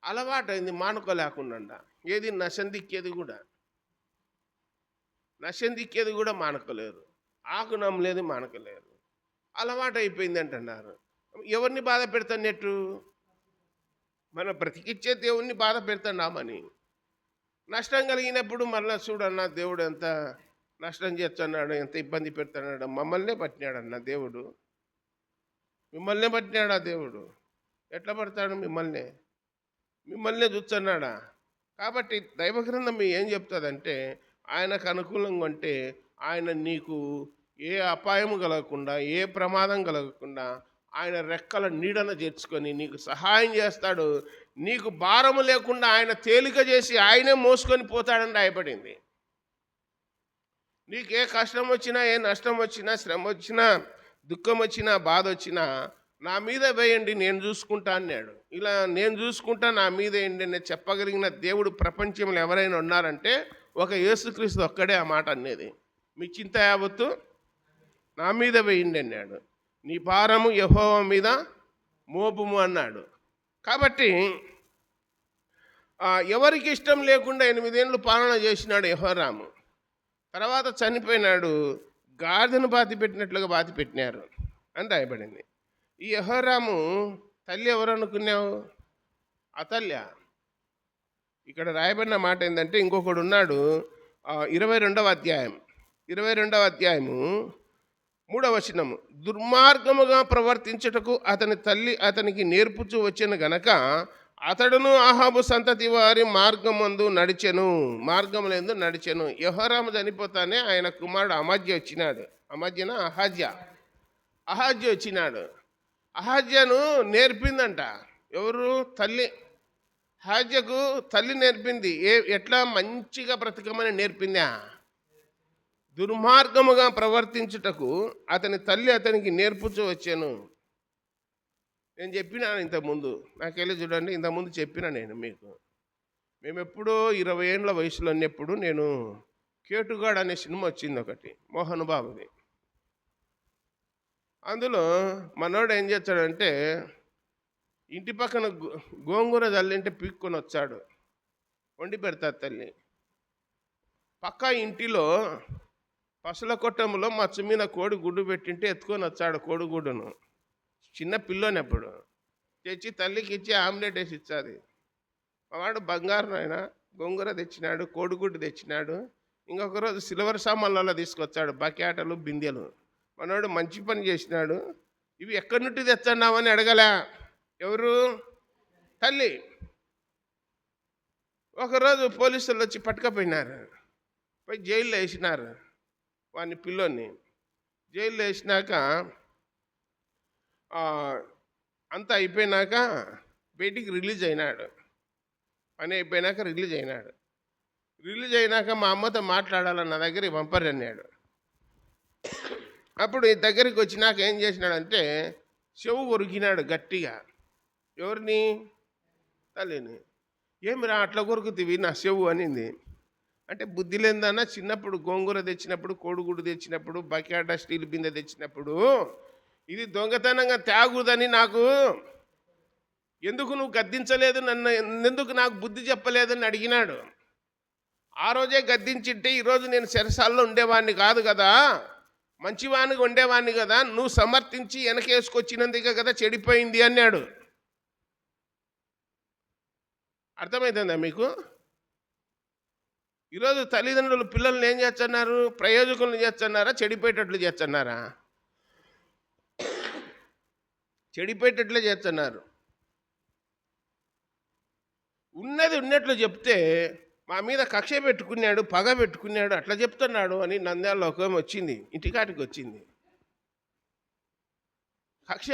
అలవాటైంది మానుకోలేకుండా. ఏది నశం దిక్కేది కూడా మానుకోలేరు. ఆకు నమ్మలేదు మానకలేరు. అలవాటైపోయింది అంటున్నారు. ఎవరిని బాధ పెడుతున్నట్టు? మనం బ్రతికిచ్చే దేవుణ్ణి బాధ పెడుతున్నామని. నష్టం కలిగినప్పుడు మళ్ళీ చూడన్నా దేవుడు ఎంత నష్టం చేస్తున్నాడు, ఎంత ఇబ్బంది పెడుతున్నాడు. మమ్మల్నే పట్టినాడన్న దేవుడు, మిమ్మల్నే పట్టినాడా దేవుడు? ఎట్లా పడతాడు మిమ్మల్నే చూస్తున్నాడా? కాబట్టి దైవగ్రంథం ఏం చెప్తుందంటే, ఆయనకు అనుకూలంగా ఉంటే ఆయన నీకు ఏ అపాయము కలగకుండా, ఏ ప్రమాదం కలగకుండా ఆయన రెక్కల నీడన చేర్చుకొని నీకు సహాయం చేస్తాడు. నీకు భారము లేకుండా ఆయన తేలిక చేసి ఆయనే మోసుకొని పోతాడని రాయబడింది. నీకు ఏ కష్టం వచ్చినా, ఏ నష్టం వచ్చినా, శ్రమ వచ్చినా, దుఃఖం వచ్చినా, బాధ వచ్చినా నా మీద వేయండి, నేను చూసుకుంటా అన్నాడు. ఇలా నేను చూసుకుంటా, నా మీద వేయండి అని చెప్పగలిగిన దేవుడు ప్రపంచంలో ఎవరైనా ఉన్నారంటే ఒక యేసుక్రీస్తు ఒక్కడే ఆ మాట అనేది. మీ చింత యావత్తు నా మీద వేయండి అన్నాడు. నీ భారము యెహోవా మీద మోపుము అన్నాడు. కాబట్టి ఎవరికి ఇష్టం లేకుండా 8 ఏళ్ళు పాలన చేసినాడు యెహోరాము. తర్వాత చనిపోయినాడు. గాడిదను బాతి పెట్టినట్లుగా బాతి పెట్టినారు అని రాయబడింది. ఈ యెహోరాము తల్లి ఎవరు అనుకున్నావు? అతల్య. ఇక్కడ రాయబడిన మాట ఏంటంటే, ఇంకొకడు ఉన్నాడు. 22వ అధ్యాయము 3వ వచనము. దుర్మార్గముగా ప్రవర్తించుటకు అతని తల్లి అతనికి నేర్పుచూ వచ్చెను గనక అతడును అహాబు సంతతి వారి మార్గమందు నడిచెను. యెహోరాము చనిపోతానే ఆయన కుమారుడు అమజ్య వచ్చినాడు. అహాజ్య వచ్చినాడు. అహాజ్యను నేర్పిందంట ఎవరు? తల్లి. అహాజ్యకు తల్లి నేర్పింది. ఎట్లా మంచిగా బ్రతకమని నేర్పిందా? దుర్మార్గముగా ప్రవర్తించుటకు అతని తల్లి అతనికి నేర్పుచూ వచ్చాను. నేను చెప్పినాను ఇంతకుముందు, నాకెళ్ళి చూడండి, ఇంతకుముందు చెప్పినా నేను మీకు. మేము ఎప్పుడో 20 ఏళ్ళ వయసులో ఉన్నప్పుడు నేను కేటుగాడు అనే సినిమా వచ్చింది ఒకటి, మోహన్ బాబుది. అందులో మనోడు ఏం చేస్తాడంటే, ఇంటి పక్కన గోంగూర జల్లింటే పీక్కొని వచ్చాడు, వండి పెడతాడు తల్లి. పక్క ఇంటిలో పసుల కొట్టంలో మచ్చ మీద కోడి గుడ్డు పెట్టింటే ఎత్తుకొని వచ్చాడు కోడిగుడ్డును. చిన్న పిల్లోనప్పుడు తెచ్చి తల్లికి ఇచ్చి ఆమ్లెట్ వేసి ఇచ్చాది. వాడు బంగారం ఆయన గోంగూర తెచ్చినాడు, కోడిగుడ్డు తెచ్చినాడు. ఇంకొక రోజు సిల్వర్ సామాన్లలో తీసుకొచ్చాడు, బకెటలు, బిందెలు. మనోడు మంచి పని చేసినాడు. ఇవి ఎక్కడి నుండి తెచ్చాన్నామని అడగలే. ఎవరు? తల్లి. ఒకరోజు పోలీసులు వచ్చి పట్టుకపోయినారు. పోయి జైల్లో వేసినారు వాడిని, పిల్లోని. జైల్లో వేసినాక అంతా అయిపోయినాక బయటికి రిలీజ్ అయినాడు. పని అయిపోయినాక రిలీజ్ అయినాక మా అమ్మతో మాట్లాడాలని నా దగ్గరికి పంపరు అన్నాడు. అప్పుడు ఈ దగ్గరికి వచ్చినాక ఏం చేసినాడంటే చెవు కొరికినాడు గట్టిగా. ఎవరిని? తల్లిని. ఏమిరా అట్లా కొరుకుతీవి నా చెవు అనింది. అంటే బుద్ధి లేదన్నా, చిన్నప్పుడు గోంగూర తెచ్చినప్పుడు, కోడిగుడ్డు తెచ్చినప్పుడు, బకెట స్టీల్ బిందె తెచ్చినప్పుడు ఇది దొంగతనంగా త్యాగుదని నాకు ఎందుకు నువ్వు గద్దించలేదు, నన్ను ఎందుకు నాకు బుద్ధి చెప్పలేదని అడిగినాడు. ఆ రోజే గద్దించింటే ఈరోజు నేను చెరసాల్లో ఉండేవాడిని కాదు కదా, మంచివానికి ఉండేవాడిని కదా. నువ్వు సమర్థించి వెనకేసుకొచ్చినందుకే కదా చెడిపోయింది అన్నాడు. అర్థమవుతుందా మీకు? ఈరోజు తల్లిదండ్రులు పిల్లల్ని ఏం చేస్తున్నారు? ప్రయోజకులను చేస్తున్నారా, చెడిపోయేటట్లు చేస్తున్నారా? చెడిపోయేటట్లే చేస్తున్నారు. ఉన్నది ఉన్నట్లు చెప్తే మా మీద కక్ష పెట్టుకున్నాడు, పగ పెట్టుకున్నాడు, అట్లా చెప్తున్నాడు అని నంద్యాల లోకం వచ్చింది, ఇంటికాటికి వచ్చింది. కక్ష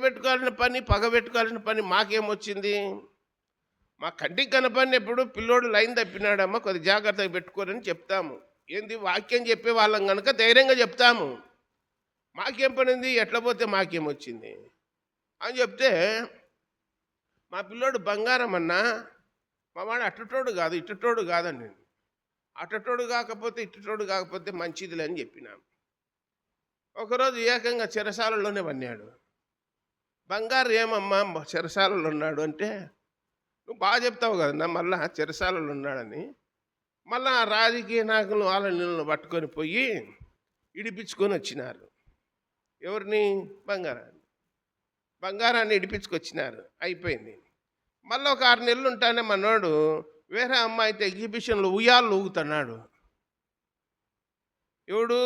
పెట్టుకోవాల్సిన పని, పగ పెట్టుకోవాల్సిన పని మాకేమొచ్చింది? మా కంటికి కనపడినప్పుడు పిల్లోడు లైన్ తప్పినాడమ్మా, కొద్ది జాగ్రత్తగా పెట్టుకోరని చెప్తాము. ఏంది వాక్యం చెప్పే వాళ్ళం కనుక ధైర్యంగా చెప్తాము. మాకేం పనింది, ఎట్లా పోతే మాకేమొచ్చింది అని చెప్తే, మా పిల్లోడు బంగారం అన్నా, మా వాడు అట్టటోడు కాదు ఇట్టటోడు కాదండి. అట్టటోడు కాకపోతే ఇట్టటోడు కాకపోతే మంచిదిలే అని చెప్పినాం. ఒకరోజు ఏకంగా చెరసాలలోనే పన్నాడు. బంగారు ఏమమ్మా చెరసాలలో ఉన్నాడు అంటే, నువ్వు బాగా చెప్తావు కదన్నా మళ్ళా చెరసాలలో ఉన్నాడని. మళ్ళా ఆ రాజకీయ నాయకులు వాళ్ళ నీళ్ళను పట్టుకొని పోయి ఇడిపించుకొని వచ్చినారు. ఎవరిని? బంగారాన్ని. బంగారాన్ని ఇడిపించుకొచ్చినారు. అయిపోయింది. మళ్ళీ ఒక 6 నెలలు ఉంటానే మనోడు వేరే అమ్మాయితో ఎగ్జిబిషన్లో ఉయ్యాలు ఊగుతున్నాడు. ఎవడు?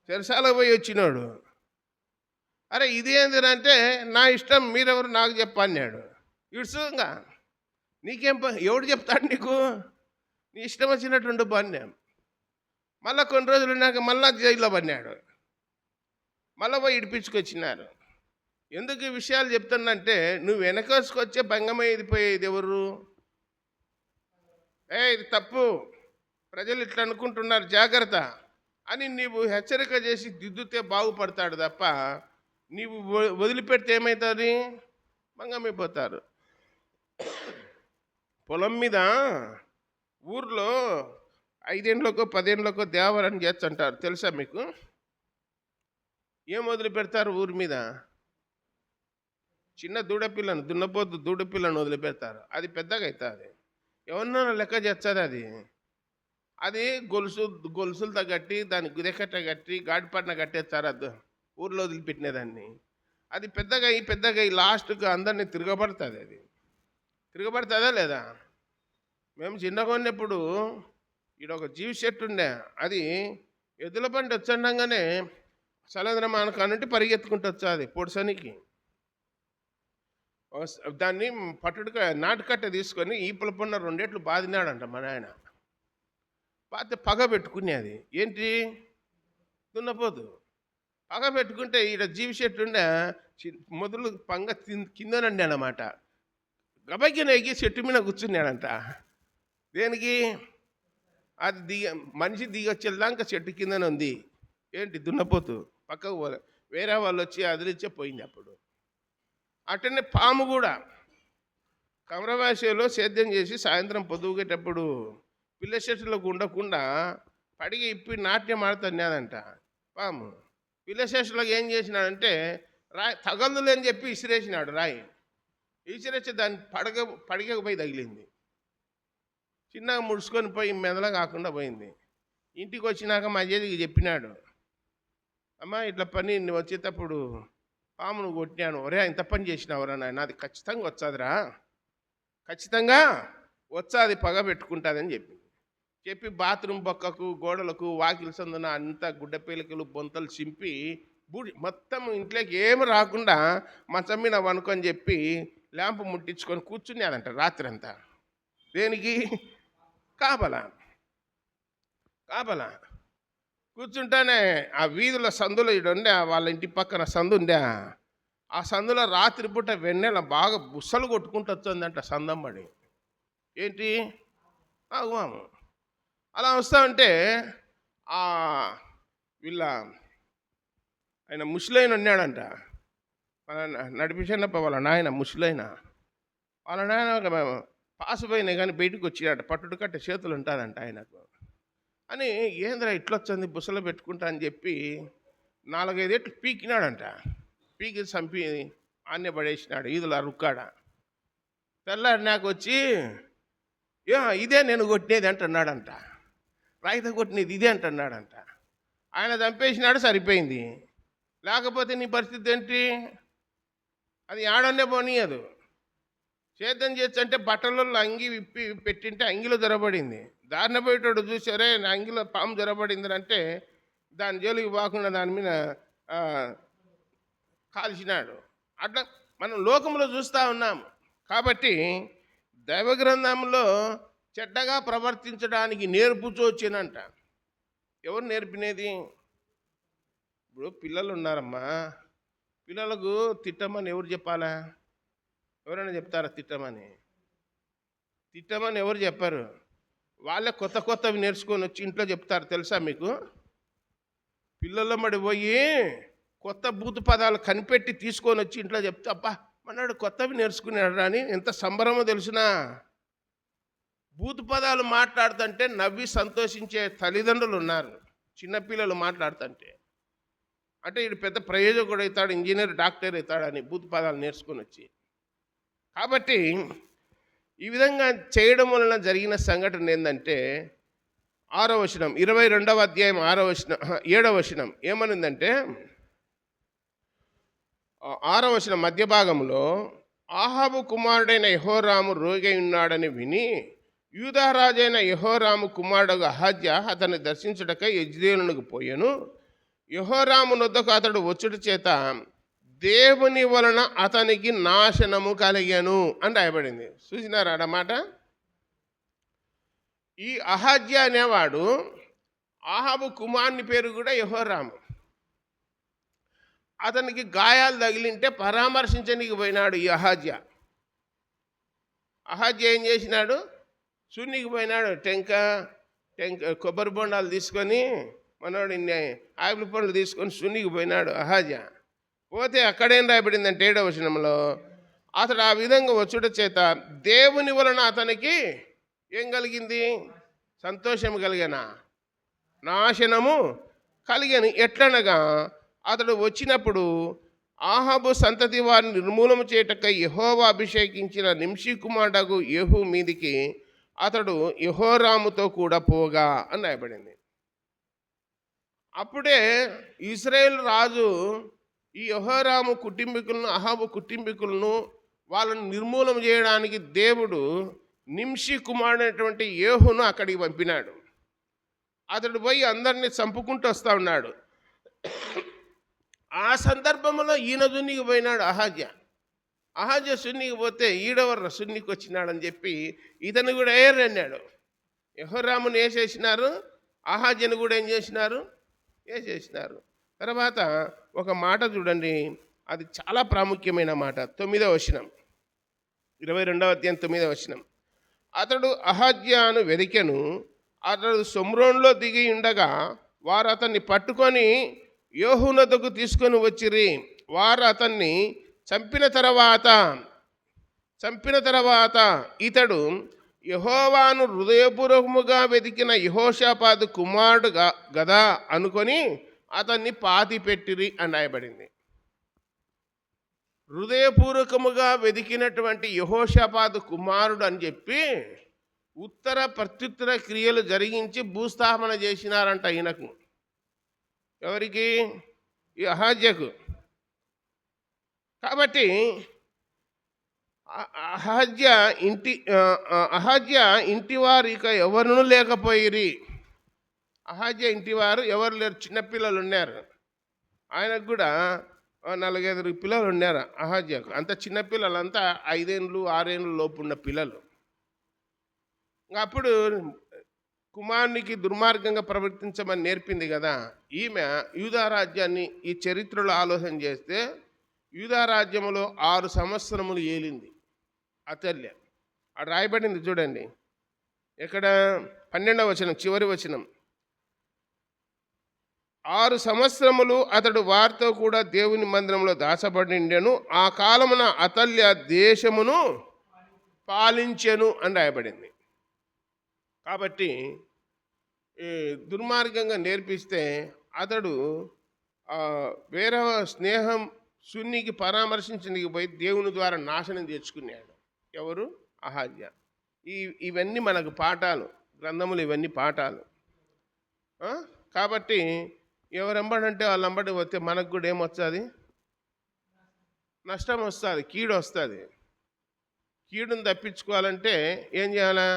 చెరసాలకు పోయి వచ్చినాడు. అరే ఇదేంటిదంటే నా ఇష్టం, మీరెవరు నాకు చెప్పన్నాడు. ఇడుసుగా నీకేం ఎవడు చెప్తాడు నీకు? నీ ఇష్టం వచ్చినటువంటి పన్నాం. మళ్ళీ కొన్ని రోజులు ఉన్నాక మళ్ళా జైల్లో పన్నాడు. మళ్ళీ పోయి ఇడిపించుకొచ్చినారు. ఎందుకు ఈ విషయాలు చెప్తానంటే, నువ్వు వెనకేసుకొచ్చే భంగమయ్యేది పోయేది ఎవరు? ఇది తప్పు, ప్రజలు ఇట్లా అనుకుంటున్నారు, జాగ్రత్త అని నీవు హెచ్చరిక చేసి దిద్దుతే బాగుపడతాడు తప్ప, నీవు వదిలిపెడితే ఏమవుతుంది? భంగమైపోతారు. పొలం మీద ఊర్లో 5 ఏళ్ళకో 10 ఏళ్ళకో దేవరని చేస్తుంటారు, తెలుసా మీకు? ఏం వదిలిపెడతారు ఊరి మీద? చిన్న దూడపిల్లను, దున్నపోతు దూడపిల్లను వదిలిపెడతారు. అది పెద్దగా అవుతుంది, ఎవరన్నా లెక్క చేస్తుంది. అది గొలుసులతో కట్టి దాన్ని గుదెకట్ట కట్టి గాడిపట్న కట్టేస్తారు. అది ఊర్లో వదిలిపెట్టినదాన్ని. అది పెద్దగా అయ్యి లాస్ట్కి అందరినీ తిరగబడుతుంది. అది తిరగబడుతుందా లేదా? మేము చిన్నగా ఉన్నప్పుడు ఈడ ఒక జీవి చెట్టు ఉండే, అది ఎద్దుల బండి వచ్చండగానే సలంద్రమాన కానుంటి పరిగెత్తుకుంటూ వచ్చాది పొడిసనికి. దాన్ని నాటుకట్ట తీసుకొని ఈపుల పొన్న 2 ఏట్లు బాదినాడంట మా నాయన. బాధ పగ పెట్టుకునేది. ఏంటి? దున్నపోదు. పగ పెట్టుకుంటే ఈడ జీవి చెట్టు ఉండే మొదలు పంగ కిందనండి అన్నమాట. గబగ్గిన ఎగి చెట్టు మీద కూర్చున్నాడంట. దేనికి? అది మనిషి దిగొచ్చేదాకా చెట్టు కిందనే ఉంది. ఏంటి? దున్నపోతు. పక్కకు పోలే, వేరే వాళ్ళు వచ్చి అదిలిచ్చే పోయింది. అప్పుడు అటనే పాము కూడా కమరవాసిలో సేద్యం చేసి సాయంత్రం పొద్దుగేటప్పుడు పిల్ల చెట్టులకు ఉండకుండా పడిగి ఇప్పి నాట్యం ఆడుతున్నాడంట పాము. పిల్ల చెట్టులకు ఏం చేసినాడంటే రాయి తగలదులే అని చెప్పి ఇసిరేసినాడు. రాయి ఇసిరేసి దాన్ని పడిగకు పోయి తగిలింది. చిన్నగా ముడుచుకొని పోయి మెదల కాకుండా పోయింది. ఇంటికి వచ్చినాక మా చేతికి చెప్పినాడు, అమ్మ ఇట్లా పని వచ్చేటప్పుడు పామును కొట్టినాను. ఒరే ఇంత పని చేసినావురా నాయన, అది ఖచ్చితంగా వచ్చాదిరా, ఖచ్చితంగా వచ్చాది, పగ పెట్టుకుంటుందని చెప్పి బాత్రూమ్ పక్కకు గోడలకు వాకిలి సందున అంతా గుడ్డ పేలికలు బొంతలు చింపి మొత్తం ఇంట్లోకి ఏమి రాకుండా మంచం మీద వనుకొని చెప్పి ల్యాంపు ముట్టించుకొని కూర్చున్నాడంట రాత్రి అంతా. దేనికి? కాపలా కూర్చుంటానే ఆ వీధుల సందులో ఇడుండే, వాళ్ళ ఇంటి పక్కన సందు ఉండే, ఆ సందులో రాత్రిపూట వెన్నెల బాగా బుస్సలు కొట్టుకుంటూ వచ్చిందంట సందమ్మడి. ఏంటి? ఆగుమాము అలా వస్తా ఉంటే వీళ్ళ ఆయన ముసలైన ఉన్నాడంట, నడిపించన్నప్ప వాళ్ళ నాయన ముసలైన. వాళ్ళ నాయన పాసిపోయినాయి కానీ బయటకు వచ్చినాడు, పట్టుడు కట్టే చేతులు ఉంటుందంట ఆయనకు. అని ఏంద్రా ఇట్లొచ్చింది బుసలు పెట్టుకుంటా అని చెప్పి 4-5 ఏట్లు పీకినాడంట. పీకి చంపి ఆన్నే పడేసినాడు ఈదుల రుక్కాడ. తెల్లారి నాకు వచ్చి ఇదే నేను కొట్టినది అంటున్నాడంట, రాయిత కొట్టినది ఇదే అంటున్నాడంట. ఆయన చంపేసినాడు, సరిపోయింది. లేకపోతే నీ పరిస్థితి ఏంటి? అది ఆడనే పోనీయదు. సేద్యం చేస్తే బట్టలలో అంగి విప్పి పెట్టింటే అంగిలో జరబడింది. దారిన పోయేటోడు చూసారే నా అంగిలో పాము జరబడింది అంటే దాని జోలికి పోకుండా దాని మీద కాల్చినాడు. అట్లా మనం లోకంలో చూస్తూ ఉన్నాము. కాబట్టి దైవ గ్రంథంలో చెడ్డగా ప్రవర్తించడానికి నేర్పుచొచ్చినంట. ఎవరు నేర్పినది? ఇప్పుడు పిల్లలు ఉన్నారమ్మా, పిల్లలకు తిట్టమని ఎవరు చెప్పాలా? ఎవరైనా చెప్తారా తిట్టమని? ఎవరు చెప్పారు? వాళ్ళే కొత్తవి నేర్చుకొని వచ్చి ఇంట్లో చెప్తారు. తెలుసా మీకు? పిల్లల మడి పోయి కొత్త బూతు పదాలు కనిపెట్టి తీసుకొని వచ్చి ఇంట్లో చెప్తే అబ్బా మన్నాడు కొత్తవి నేర్చుకున్నాడు అని ఎంత సంబరమో తెలుసునా. బూతు పదాలు మాట్లాడుతుంటే నవ్వి సంతోషించే తల్లిదండ్రులు ఉన్నారు. చిన్నపిల్లలు మాట్లాడుతుంటే అంటే వీడు పెద్ద ప్రయోజకుడు అవుతాడు, ఇంజనీర్ డాక్టర్ అవుతాడని బూతు పదాలు నేర్చుకొని వచ్చి. కాబట్టి ఈ విధంగా చేయడం వలన జరిగిన సంఘటన ఏంటంటే 6వ వచనం 22వ అధ్యాయం 6వ వచనం 7వ వచనం ఏమనుందంటే 6వ వచనం మధ్య భాగంలో ఆహాబు కుమారుడైన యెహోరాము రోగి ఉన్నాడని విని యూదారాజైన యెహోరాము కుమారుడు అహజ్య అతన్ని దర్శించుటకై యెజ్రెయేలునకు పోయెను. యెహోరాము నొద్దకు అతడు వచ్చుట చేత దేవుని వలన అతనికి నాశనము కలిగెను అని రాయబడింది. చూసినారా అన్నమాట. ఈ అహజ్య అనేవాడు ఆహాబు కుమారుని పేరు కూడా యెహోరాము. అతనికి గాయాలు తగిలింటే పరామర్శించడానికి పోయినాడు ఈ అహజ్య. అహజ్య ఏం చేసినాడు? సున్నికి పోయినాడు. టెంక కొబ్బరి బొండాలు తీసుకొని మనోడు ఇన్ని ఆపిల్ పండ్లు తీసుకొని సున్నికి పోయినాడు అహజ్య. పోతే అక్కడేం రాయబడిందంటే 7వ వచనంలో అతడు ఆ విధంగా వచ్చుట చేత దేవుని వలన అతనికి ఏం కలిగింది? సంతోషం కలిగేనా? నాశనము కలిగను. ఎట్లనగా అతడు వచ్చినప్పుడు ఆహాబు సంతతి వారిని నిర్మూలన చేయటకై యెహోవా అభిషేకించిన నింషి కుమారుడగు యెహూ మీదికి అతడు యెహోరాముతో కూడా పోగా అని రాయబడింది. అప్పుడే ఇశ్రాయేలు రాజు ఈ యెహోరాము కుటుంబీకులను అహాబు కుటుంబీకులను వాళ్ళని నిర్మూలన చేయడానికి దేవుడు నింషి కుమారుడైనటువంటి యేహును అక్కడికి పంపినాడు. అతడు పోయి అందరినీ చంపుకుంటూ వస్తూ ఉన్నాడు. ఆ సందర్భంలో ఈయన సున్నికి పోయినాడు అహజ్య సున్నికి పోతే ఈడవర్ర సున్నికి వచ్చినాడని చెప్పి ఇతను కూడా అన్నాడు. యెహోరామును వేసేసినారు, అహజ్యను కూడా ఏం చేసినారు? వేసేసినారు. తర్వాత ఒక మాట చూడండి, అది చాలా ప్రాముఖ్యమైన మాట. 9వ వచనం 22వ అధ్యాయం 9వ వచనం. అతడు అహజ్యాను వెదికెను. అతడు షోమ్రోనులో దిగి ఉండగా వారు అతన్ని పట్టుకొని యెహూనొద్దకు తీసుకొని వచ్చిరి. వారు అతన్ని చంపిన తర్వాత ఇతడు యెహోవాను హృదయపూర్వకముగా వెతికిన యెహోషాపాతు కుమారుడు గదా అనుకొని అతన్ని పాతి పెట్టిరి అని రాయబడింది. హృదయపూర్వకముగా వెతికినటువంటి యెహోషాపాతు కుమారుడు అని చెప్పి ఉత్తర ప్రత్యుత్తర క్రియలు జరిగించి భూస్థాపన చేసినారంట ఈయనకు. ఎవరికి? ఈ అహజ్యకు. కాబట్టి అహజ్య ఇంటివారు ఇక ఎవరునూ లేకపోయిరి. అహజ్య ఇంటివారు ఎవరు లేరు. చిన్నపిల్లలు ఉన్నారు. ఆయనకు కూడా 4-5 పిల్లలు ఉన్నారు అహజ్యకు. అంత చిన్నపిల్లలంతా 5 ఏళ్ళు 6 ఏళ్ళు లోపు ఉన్న పిల్లలు. అప్పుడు కుమారునికి దుర్మార్గంగా ప్రవర్తించమని నేర్పింది కదా ఈమె. యూదారాజ్యాన్ని ఈ చరిత్రలో ఆలోచన చేస్తే యూదారాజ్యంలో 6 సంవత్సరములు ఏలింది అతల్య. అది రాయబడింది చూడండి. ఇక్కడ 12వ వచనం చివరి వచనం. 6 సంవత్సరములు అతడు వారితో కూడా దేవుని మందిరంలో దాచబడిండెను. ఆ కాలమున అతల్య దేశమును పాలించెను అని రాయబడింది. కాబట్టి దుర్మార్గంగా నేర్పిస్తే అతడు వేరే స్నేహం సున్నికి పరామర్శించడానికి పోయి దేవుని ద్వారా నాశనం తెచ్చుకున్నాడు. ఎవరు? అహజ్య. ఇవన్నీ మనకు పాఠాలు, గ్రంథములు ఇవన్నీ పాఠాలు. కాబట్టి ఎవరెంబడంటే వాళ్ళంబడి వస్తే మనకు కూడా ఏమొస్తుంది? నష్టం వస్తుంది, కీడు వస్తుంది. కీడును తప్పించుకోవాలంటే ఏం చేయాలా?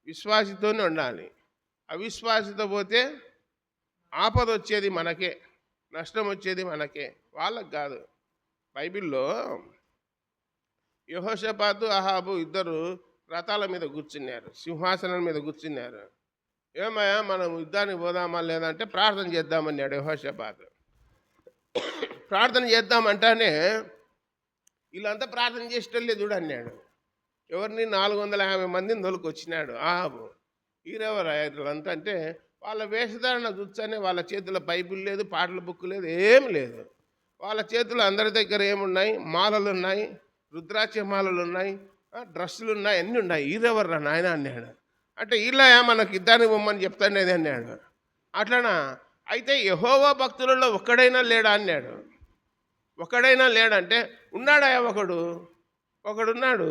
విశ్వాసితోనే ఉండాలి. అవిశ్వాసితో పోతే ఆపద వచ్చేది మనకే, నష్టం వచ్చేది మనకే, వాళ్ళకు కాదు. బైబిల్లో యెహోషాపాతు అహాబు ఇద్దరు రథాల మీద కూర్చున్నారు, సింహాసనం మీద కూర్చున్నారు. ఏమయ్యా మనం యుద్ధానికి పోదామా లేదంటే ప్రార్థన చేద్దామన్నాడు యెహోషాపాతు. ప్రార్థన చేద్దామంటానే వీళ్ళంతా ప్రార్థన చేసేటోళ్ళే చూడు అన్నాడు. ఎవరిని? 450 మందిని తోలుకొచ్చినాడు ఆహాబు. ఈరెవరు వీళ్ళంతా అంటే వాళ్ళ వేషధారణ చూస్తేనే వాళ్ళ చేతిలో బైబిల్ లేదు, పాటల బుక్ లేదు, ఏం లేదు. వాళ్ళ చేతులు అందరి దగ్గర ఏమున్నాయి? మాలలు ఉన్నాయి, రుద్రాక్ష మాలలు ఉన్నాయి, డ్రెస్సులు ఉన్నాయి, అన్నీ ఉన్నాయి. ఈరెవర్రా నాయన అన్నాడు. అంటే ఇలా మనకు యుద్ధానికి పొమ్మని చెప్తానేది అన్నాడు. అట్లనా? అయితే యెహోవా భక్తులలో ఒక్కడైనా లేడా అన్నాడు. ఒక్కడైనా లేడంటే ఉన్నాడా ఒకడున్నాడు,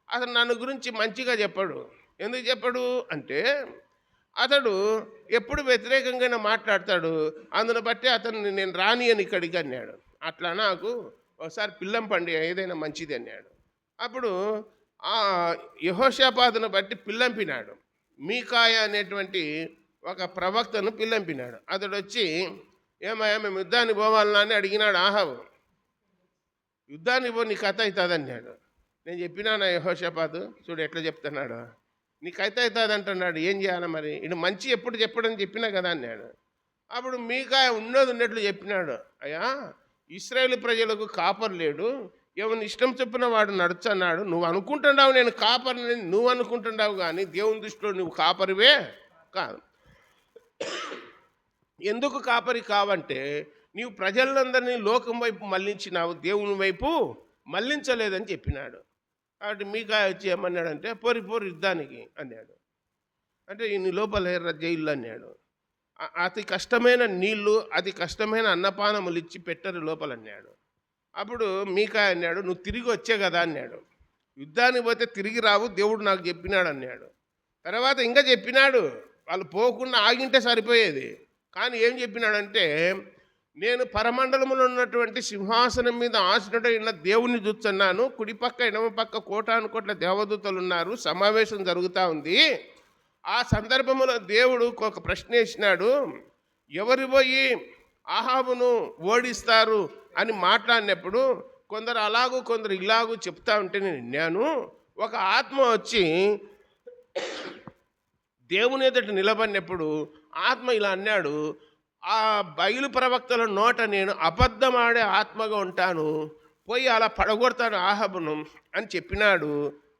అతను నన్ను గురించి మంచిగా చెప్పాడు. ఎందుకు చెప్పాడు అంటే అతడు ఎప్పుడు వ్యతిరేకంగానే మాట్లాడతాడు, అందును బట్టి అతన్ని నేను రాని అని ఇక్కడికి అన్నాడు. అట్లా నాకు ఒకసారి పిల్లంపండి ఏదైనా మంచిది అన్నాడు. అప్పుడు ఆ యెహోషాపాతును బట్టి పిల్లంపినాడు. మీకాయ అనేటువంటి ఒక ప్రవక్తను పిల్లంపినాడు. అతడు వచ్చి ఏమయ్యా మేము యుద్ధానికి పోవాలన్నా అని అడిగినాడు ఆహాబు. యుద్ధానికి పో నీ కథ అవుతుంది అన్నాడు. నేను చెప్పినాను యెహోషాపాతు చూడు ఎట్లా చెప్తున్నాడు, నీకు అయితే అవుతుంది అంటున్నాడు, ఏం చేయాలి మరి, ఇటు మంచి ఎప్పుడు చెప్పడని చెప్పినా కదా అన్నాడు. అప్పుడు మీకాయ ఉన్నట్లు చెప్పినాడు, అయ్యా ఇశ్రాయేలు ప్రజలకు కాపరు లేడు, ఎవరిని ఇష్టం చెప్పిన వాడు నడుచన్నాడు. నువ్వు అనుకుంటున్నావు నేను కాపరిని, నువ్వు అనుకుంటున్నావు కానీ దేవుని దృష్టిలో నువ్వు కాపరివే కాదు. ఎందుకు కాపరి కావంటే నీవు ప్రజలందరినీ లోకం వైపు మళ్లించినావు, దేవుని వైపు మళ్లించలేదని చెప్పినాడు. కాబట్టి మీకాయ వచ్చి ఏమన్నాడంటే పోరి యుద్ధానికి అన్నాడు. అంటే నీ లోపల జైల్లో అన్నాడు. అతి కష్టమైన నీళ్లు అతి కష్టమైన అన్నపానములు ఇచ్చి పెట్టరు లోపల అన్నాడు. అప్పుడు మీకాయ అన్నాడు నువ్వు తిరిగి వచ్చే కదా అన్నాడు. యుద్ధానికి పోతే తిరిగి రావు దేవుడు నాకు చెప్పినాడు అన్నాడు. తర్వాత ఇంకా చెప్పినాడు, వాళ్ళు పోకుండా ఆగింటే సరిపోయేది. కానీ ఏం చెప్పినాడంటే నేను పరమండలములో ఉన్నటువంటి సింహాసనం మీద ఆసనుడైన దేవుణ్ణి చూస్తున్నాను, కుడిపక్క ఎడమ పక్క కోటాను కోట్ల దేవదూతలు ఉన్నారు, సమావేశం జరుగుతూ ఉంది. ఆ సందర్భంలో దేవుడు ఒక ప్రశ్న వేసినాడు, ఎవరు పోయి ఆహాబును ఓడిస్తారు అని మాట్లాడినప్పుడు కొందరు అలాగూ కొందరు ఇలాగూ చెప్తా ఉంటే నేను విన్నాను. ఒక ఆత్మ వచ్చి దేవుని ఎదుట నిలబడినప్పుడు ఆత్మ ఇలా అన్నాడు, ఆ బయలు ప్రవక్తల నోట నేను అబద్ధమాడే ఆత్మగా ఉంటాను, పోయి అలా పడగొడతాను ఆహాబును అని చెప్పినాడు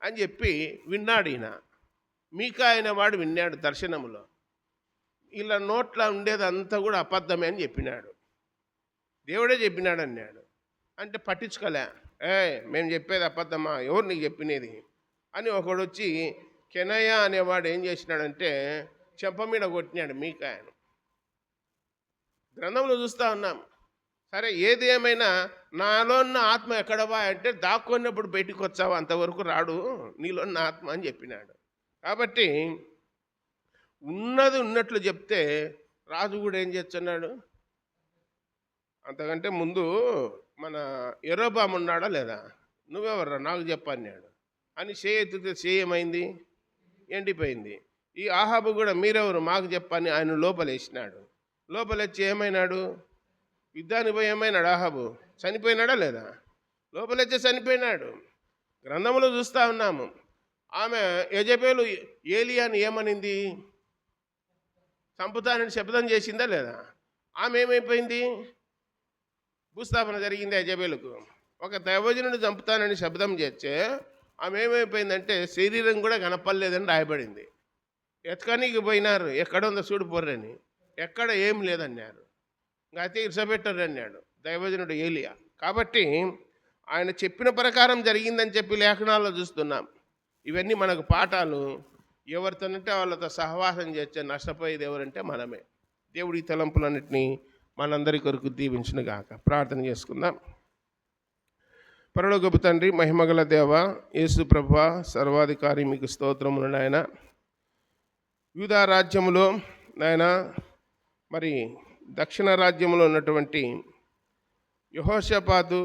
అని చెప్పి విన్నాడు. ఈయన మీకాయన వాడు విన్నాడు దర్శనములో, ఇలా నోట్లో ఉండేది అంతా కూడా అబద్ధమే అని చెప్పినాడు. దేవుడే చెప్పినాడు అన్నాడు. అంటే పట్టించుకోలే, మేము చెప్పేది అబద్ధమా, ఎవరు నీకు చెప్పినది అని ఒకడు వచ్చి కెనయ్య అనేవాడు ఏం చేసినాడంటే చెంప మీద కొట్టినాడు మీకాయను. గ్రంథంలో చూస్తూ ఉన్నాం. సరే ఏది ఏమైనా నాలో ఉన్న ఆత్మ ఎక్కడవా అంటే దాక్కున్నప్పుడు బయటికి వచ్చావు, అంతవరకు రాడు నీలో ఉన్న ఆత్మ అని చెప్పినాడు. కాబట్టి ఉన్నది ఉన్నట్లు చెప్తే రాజు కూడా ఏం చేస్తున్నాడు, అంతకంటే ముందు మన యెరోబాము ఉన్నాడా లేదా, నువ్వెవర్రా నాకు చెప్పన్నాడు అని చేయెత్తితే ఏమైంది, ఎండిపోయింది. ఈ ఆహాబు కూడా మీరెవరు మాకు చెప్పని ఆయన లోపలేసినాడు. లోపలొచ్చి ఏమైనాడు, యుద్ధానికి పోయి ఏమైనాడు ఆహాబు, చనిపోయినాడా లేదా, లోపలొచ్చి చనిపోయినాడు. గ్రంథంలో చూస్తూ ఉన్నాము. ఆమె యెజబెలు ఏలియాని ఏమనింది, చంపుతానని శపథం చేసిందా లేదా, ఆమె ఏమైపోయింది, భూస్థాపన జరిగింది యెజబెలుకు. ఒక దైవజనుడు చంపుతానని శపథం చేస్తే ఆమె ఏమైపోయిందంటే శరీరం కూడా కనపడలేదని రాయబడింది. ఎతకనీకి పోయినారు, ఎక్కడ ఉందో చూడు పొర్రని, ఎక్కడ ఏం లేదన్నారు. ఇంకా అయితే ఇరుసపెట్టరు అన్నాడు దైవజనుడు ఏలియా. కాబట్టి ఆయన చెప్పిన ప్రకారం జరిగిందని చెప్పి లేఖనాల్లో చూస్తున్నాం. ఇవన్నీ మనకు పాఠాలు. ఎవరితోనంటే వాళ్ళతో సహవాసం చేస్తే నష్టపోయేది ఎవరంటే మనమే. దేవుడి తలంపులన్నింటినీ మనందరి కొరకు దీవించును గాక. ప్రార్థన చేసుకుందాం. పరలోకపు తండ్రి, మహిమగల దేవ, యేసు ప్రభువా, సర్వాధికారి మీకు స్తోత్రములు నాయన. యూదా రాజ్యములో నాయన మరి దక్షిణ రాజ్యంలో ఉన్నటువంటి యెహోషాపాతు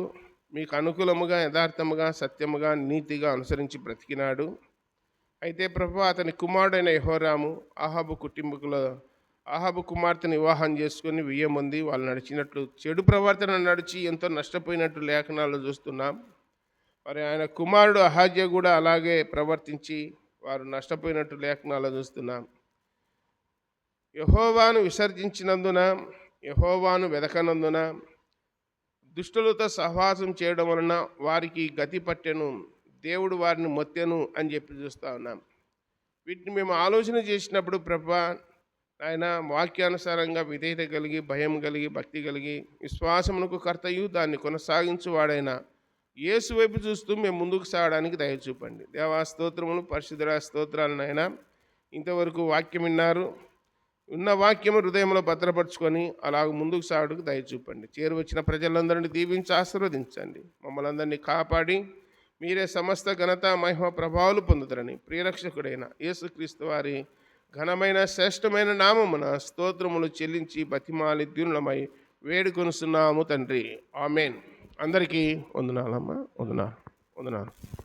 మీకు అనుకూలముగా యథార్థముగా సత్యముగా నీతిగా అనుసరించి బ్రతికినాడు. అయితే ప్రభువా అతని కుమారుడైన యెహోరాము ఆహాబు కుమార్తెను వివాహం చేసుకుని వియ్యముంది వాళ్ళు నడిచినట్లు చెడు ప్రవర్తన నడిచి ఎంతో నష్టపోయినట్టు లేఖనాల్లో చూస్తున్నాం. మరి ఆయన కుమారుడు అహాజ్య కూడా అలాగే ప్రవర్తించి వారు నష్టపోయినట్టు లేఖనాల్లో చూస్తున్నాం. యెహోవాను విసర్జించినందున, యెహోవాను వెదకనందున, దుష్టులతో సహవాసం చేయడం వలన వారికి గతి పట్టెను, దేవుడు వారిని మొత్తెను అని చెప్పి చూస్తూ ఉన్నాం. వీటిని మేము ఆలోచన చేసినప్పుడు ప్రభువా ఆయన వాక్యానుసారంగా విధేయత కలిగి, భయం కలిగి, భక్తి కలిగి, విశ్వాసమునకు కర్తయు దాన్ని కొనసాగించువాడైన యేసు వైపు చూస్తూ మేము ముందుకు సాగడానికి దయ చూపండి. దేవా స్తోత్రములు, పరిశుద్ధుల స్తోత్రాలను ఆయన ఇంతవరకు వాక్యం విన్నారు. ఉన్న వాక్యము హృదయంలో భద్రపరుచుకొని అలాగ ముందుకు సాగుటకు దయ చూపండి. చేరువచ్చిన ప్రజలందరినీ దీవించి ఆశీర్వదించండి. మమ్మల్ని అందరినీ కాపాడి మీరే సమస్త ఘనత మహిమ ప్రభావాలు పొందుతారని ప్రియరక్షకుడైన యేసుక్రీస్తు వారి ఘనమైన శ్రేష్టమైన నామమున స్తోత్రములు చెల్లించి బతిమాలి దీనులమై వేడుకొనుస్తున్నాము తండ్రి. ఆమెన్. అందరికీ వందనాలమ్మా. వందనాలు.